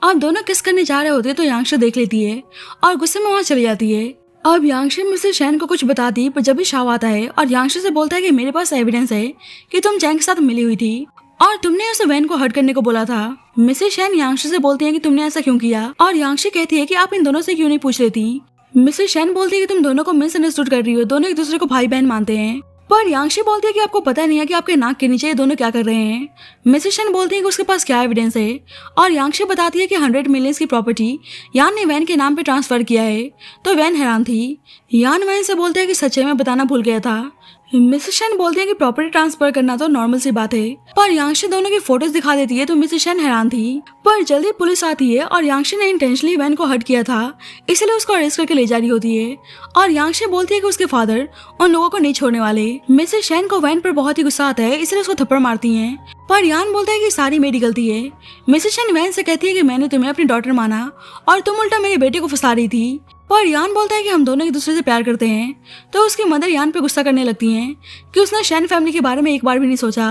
अब दोनों किस करने जा रहे होते हैं तो यांगशी देख लेती है और गुस्से में वहाँ चली जाती है। अब यांगशी मिसेस शैन को कुछ बताती, पर जब भी शाओ आता है और यांगशी से बोलता है कि मेरे पास एविडेंस है कि तुम चैंग के साथ मिली हुई थी, और तुमने उसे वैन को हर्ट करने को बोला था। मिसेस शैन यांगशी से बोलती है कि तुमने ऐसा क्यों किया, और यांगशी कहती है कि आप इन दोनों से क्यों नहीं पूछ लेती। मिसेस शैन बोलती है कि तुम दोनों को मिसअंडरस्टूड कर रही हो, दोनों एक दूसरे को भाई बहन मानते हैं। पर यांगशी बोलती है कि आपको पता नहीं है कि आपके नाक के नीचे ये दोनों क्या कर रहे हैं। मिसेस शैन बोलती है कि उसके पास क्या एविडेंस है, और यांगशी बताती है कि 100 मिलियन की प्रॉपर्टी यान ने वैन के नाम पे ट्रांसफर किया है। तो वैन हैरान थी। यान वैन से बोलता है कि सच्चे में बताना भूल गया था। मिसेस शैन बोलती है कि प्रॉपर्टी ट्रांसफर करना तो नॉर्मल सी बात है, पर यांगशी दोनों की फोटोज दिखा देती है। तो मिसेस शैन हैरान थी, पर जल्दी पुलिस आती है और यांगशी ने इंटेंशनली वैन को हर्ट किया था, इसलिए उसको अरेस्ट करके ले जा रही होती है। और यांगशी बोलती है कि उसके फादर उन लोगों को नहीं छोड़ने वाले। मिसेस शैन को वैन पर बहुत ही गुस्सा आता है, इसलिए उसको थप्पड़ मारती है, पर यान बोलता है कि सारी मेरी गलती है। मिसेस शैन वैन से कहती है कि मैंने तुम्हें अपनी डॉटर माना और तुम उल्टा मेरे बेटे को फंसा रही थी। पर यान बोलता है कि हम दोनों एक दूसरे से प्यार करते हैं। तो उसकी मदर यान पे गुस्सा करने लगती हैं कि उसने शैन फैमिली के बारे में एक बार भी नहीं सोचा,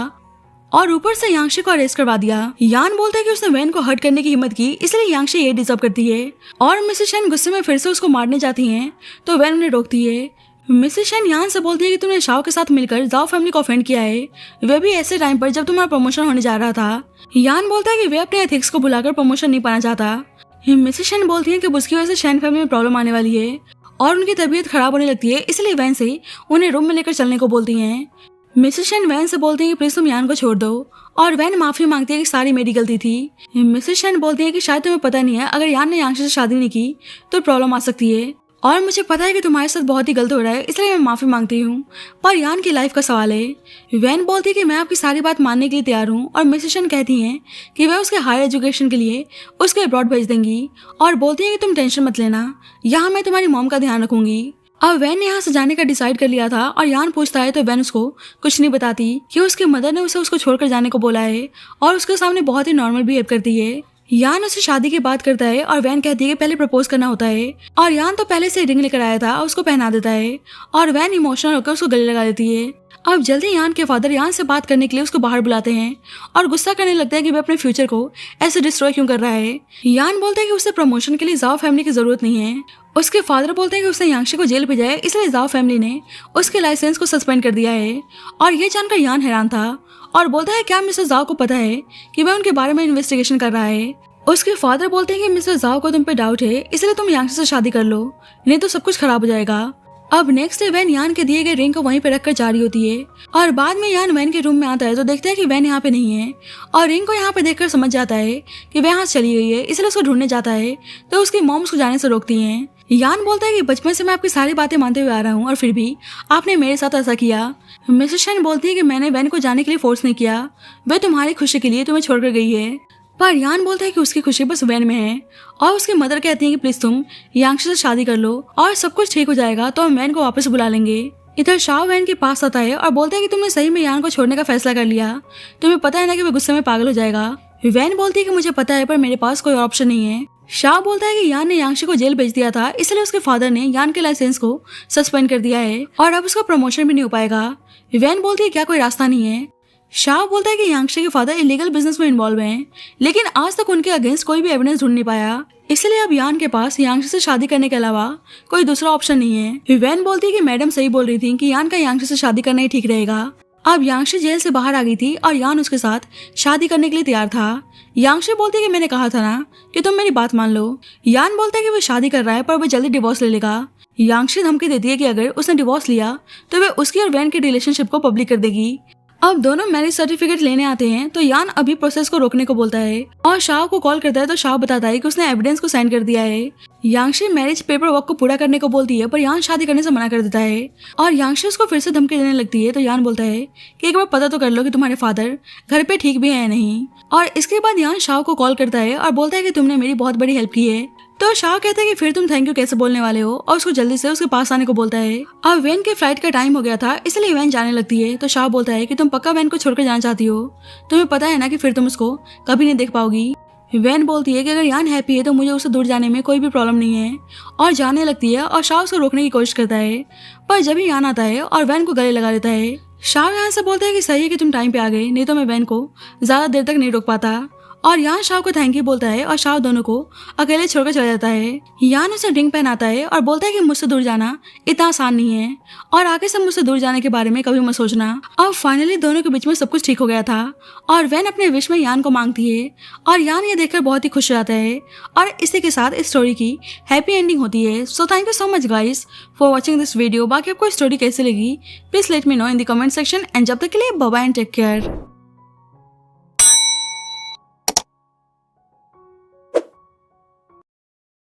और ऊपर से यांगशी को अरेस्ट करवा दिया। यान बोलता है कि उसने वैन को हर्ट करने की हिम्मत की, इसलिए यांगशी ये डिजर्व करती है। और मिसेस शैन गुस्से में फिर से उसको मारने जाती हैं, तो वैन उन्हें रोकती है। मिसेस शैन यान से बोलती है कि तुमने शाओ के साथ मिलकर जाओ फैमिली को ऑफेंड किया है, वे भी ऐसे टाइम पर जब तुम्हारा प्रमोशन होने जा रहा था। यान बोलता है कि वे अपने एथिक्स को भुलाकर प्रमोशन नहीं पाना चाहता। मिसेस शैन बोलती है कि उसकी वजह से शैन फैमिली में प्रॉब्लम आने वाली है और उनकी तबीयत खराब होने लगती है, इसलिए वैन से उन्हें रूम में लेकर चलने को बोलती हैं। मिसेस शैन वैन से बोलती है कि प्लीज तुम यान को छोड़ दो, और वैन माफी मांगती है कि सारी मेरी गलती थी। मिसेस शैन बोलती है कि शायद तुम्हें पता नहीं है, अगर यान ने यांगशी से शादी नहीं की तो प्रॉब्लम आ सकती है, और मुझे पता है कि तुम्हारे साथ बहुत ही गलत हो रहा है, इसलिए मैं माफी मांगती हूँ, पर यान की लाइफ का सवाल है। वैन बोलती है कि मैं आपकी सारी बात मानने के लिए तैयार हूँ, और मिसेस शैन कहती हैं कि वह उसके हायर एजुकेशन के लिए उसको अब्रॉड भेज देंगी, और बोलती है कि तुम टेंशन मत लेना, यहाँ मैं तुम्हारी मॉम का ध्यान रखूंगी। अब वैन ने यहाँ से जाने का डिसाइड कर लिया था, और यान पूछता है तो वैन उसको कुछ नहीं बताती कि उसकी मदर ने उसे उसको छोड़कर जाने को बोला है, और उसके सामने बहुत ही नॉर्मल बिहेव करती है। यान उससे शादी की बात करता है, और वैन कहती है कि पहले प्रपोज करना होता है, और यान तो पहले से रिंग लेकर आया था, उसको पहना देता है, और वैन इमोशनल होकर उसको गले लगा देती है। अब जल्दी यान के फादर यान से बात करने के लिए उसको बाहर बुलाते हैं और गुस्सा करने लगता है कि वह अपने फ्यूचर को ऐसे डिस्ट्रॉय क्यों कर रहा है। यान बोलता है कि उसे प्रमोशन के लिए जाओ फैमिली की जरूरत नहीं है। उसके फादर बोलते हैं कि उसने यांगशी को जेल भेजा है, इसलिए जाओ फैमिली ने उसके लाइसेंस को सस्पेंड कर दिया है। और ये जानकर यान हैरान था और बोलता है क्या मिस्टर जाओ को पता है कि वह उनके बारे में इन्वेस्टिगेशन कर रहा है। उसके फादर बोलते हैं कि मिस्टर जाओ को तुम पे डाउट है, इसलिए तुम यांगशी से शादी कर लो, नहीं तो सब कुछ खराब हो जाएगा। अब नेक्स्ट डे वैन यान के दिए गए रिंग को वहीं पे रखकर जा रही होती है और बाद में यान वैन के रूम में आता है तो देखता है कि वैन यहाँ पे नहीं है और रिंग को यहाँ पे देखकर समझ जाता है कि वह यहाँ से चली गई है, इसलिए उसको ढूंढने जाता है तो उसकी मॉम उसको जाने से रोकती हैं। यान बोलता है कि बचपन से मैं आपकी सारी बातें मानते हुए आ रहा हूँ और फिर भी आपने मेरे साथ ऐसा किया। मिसेस शेन बोलती है कि मैंने वैन को जाने के लिए फोर्स नहीं किया, वह तुम्हारी खुशी के लिए तुम्हें छोड़कर गई है। पर यान बोलता है कि उसकी खुशी बस वैन में है और उसकी मदर कहती है कि प्लीज तुम यांगशी से शादी कर लो और सब कुछ ठीक हो जाएगा तो हम वैन को वापस बुला लेंगे। इधर शाओ वैन के पास आता है और बोलता है कि तुमने सही में यान को छोड़ने का फैसला कर लिया, तुम्हें पता है ना कि वह गुस्से में पागल हो जाएगा। वैन बोलती है कि मुझे पता है पर मेरे पास कोई ऑप्शन नहीं है। शाओ बोलता है कि यान ने यांगशी को जेल भेज दिया था, इसलिए उसके फादर ने यान के लाइसेंस को सस्पेंड कर दिया है और अब उसका प्रमोशन भी नहीं हो पाएगा। वैन बोलती है क्या कोई रास्ता नहीं है। शाह बोलता है कि यांगशी के फादर इलीगल बिजनेस में इन्वॉल्व हैं, लेकिन आज तक उनके अगेंस्ट कोई भी एविडेंस ढूंढ नहीं पाया, इसलिए अब यान के पास यांगशी से शादी करने के अलावा कोई दूसरा ऑप्शन नहीं है। वैन बोलती है कि मैडम सही बोल रही थी कि यान का यांगशी से शादी करना ही ठीक रहेगा। अब यांगशी जेल से बाहर आ गई थी और यान उसके साथ शादी करने के लिए तैयार था। यांगशी बोलती है कि मैंने कहा था ना कि तुम मेरी बात मान लो। यान बोलता है कि वो शादी कर रहा है पर वो जल्दी डिवोर्स ले लेगा। यांगशी धमकी देती है कि अगर उसने डिवोर्स लिया तो वह उसकी और वैन के रिलेशनशिप को पब्लिक कर देगी। अब दोनों मैरिज सर्टिफिकेट लेने आते हैं तो यान अभी प्रोसेस को रोकने को बोलता है और शाह को कॉल करता है तो शाह बताता है कि उसने एविडेंस को साइन कर दिया है। यांगशी मैरिज पेपर वर्क को पूरा करने को बोलती है पर यान शादी करने से मना कर देता है और यांगशी उसको फिर से धमकी देने लगती है तो यान बोलता है कि एक बार पता तो कर लो कि तुम्हारे फादर घर पे ठीक भी है या नहीं। और इसके बाद यान शाह को कॉल करता है और बोलता है कि तुमने मेरी बहुत बड़ी हेल्प की है। तो शाह कहता है कि फिर तुम थैंक यू कैसे बोलने वाले हो और उसको जल्दी से उसके पास आने को बोलता है। अब वैन के फ्लाइट का टाइम हो गया था इसलिए वैन जाने लगती है तो शाह बोलता है कि तुम पक्का वैन को छोड़कर जाना चाहती हो, तुम्हें पता है ना कि फिर तुम उसको कभी नहीं देख पाओगी। वैन बोलती है कि अगर यान हैप्पी है तो मुझे उससे दूर जाने में कोई भी प्रॉब्लम नहीं है और जाने लगती है और शाह उसको रोकने की कोशिश करता है पर जब ही यान आता है और वैन को गले लगा लेता है। शाह यहाँ से बोलता है कि सही है कि तुम टाइम पे आ गए, नहीं तो मैं वैन को ज्यादा देर तक नहीं रोक पाता। और यान शाह को थैंक यू बोलता है और शाह दोनों को अकेले छोड़कर चला जाता है। यान उसे रिंग पहनाता है और बोलता है कि मुझसे दूर जाना इतना आसान नहीं है और आगे से मुझसे दूर जाने के बारे में कभी मत सोचना। अब फाइनली दोनों के बीच में सब कुछ ठीक हो गया था और वैन अपने विश में यान को मांगती है और यान ये देखकर बहुत ही खुश हो जाता है और इसी के साथ इस स्टोरी की हैप्पी एंडिंग होती है। So thank you so much guys for watching this video. बाकी आपको स्टोरी कैसे लगी please let me know in the comment section and जब तक के लिए bye bye and take care.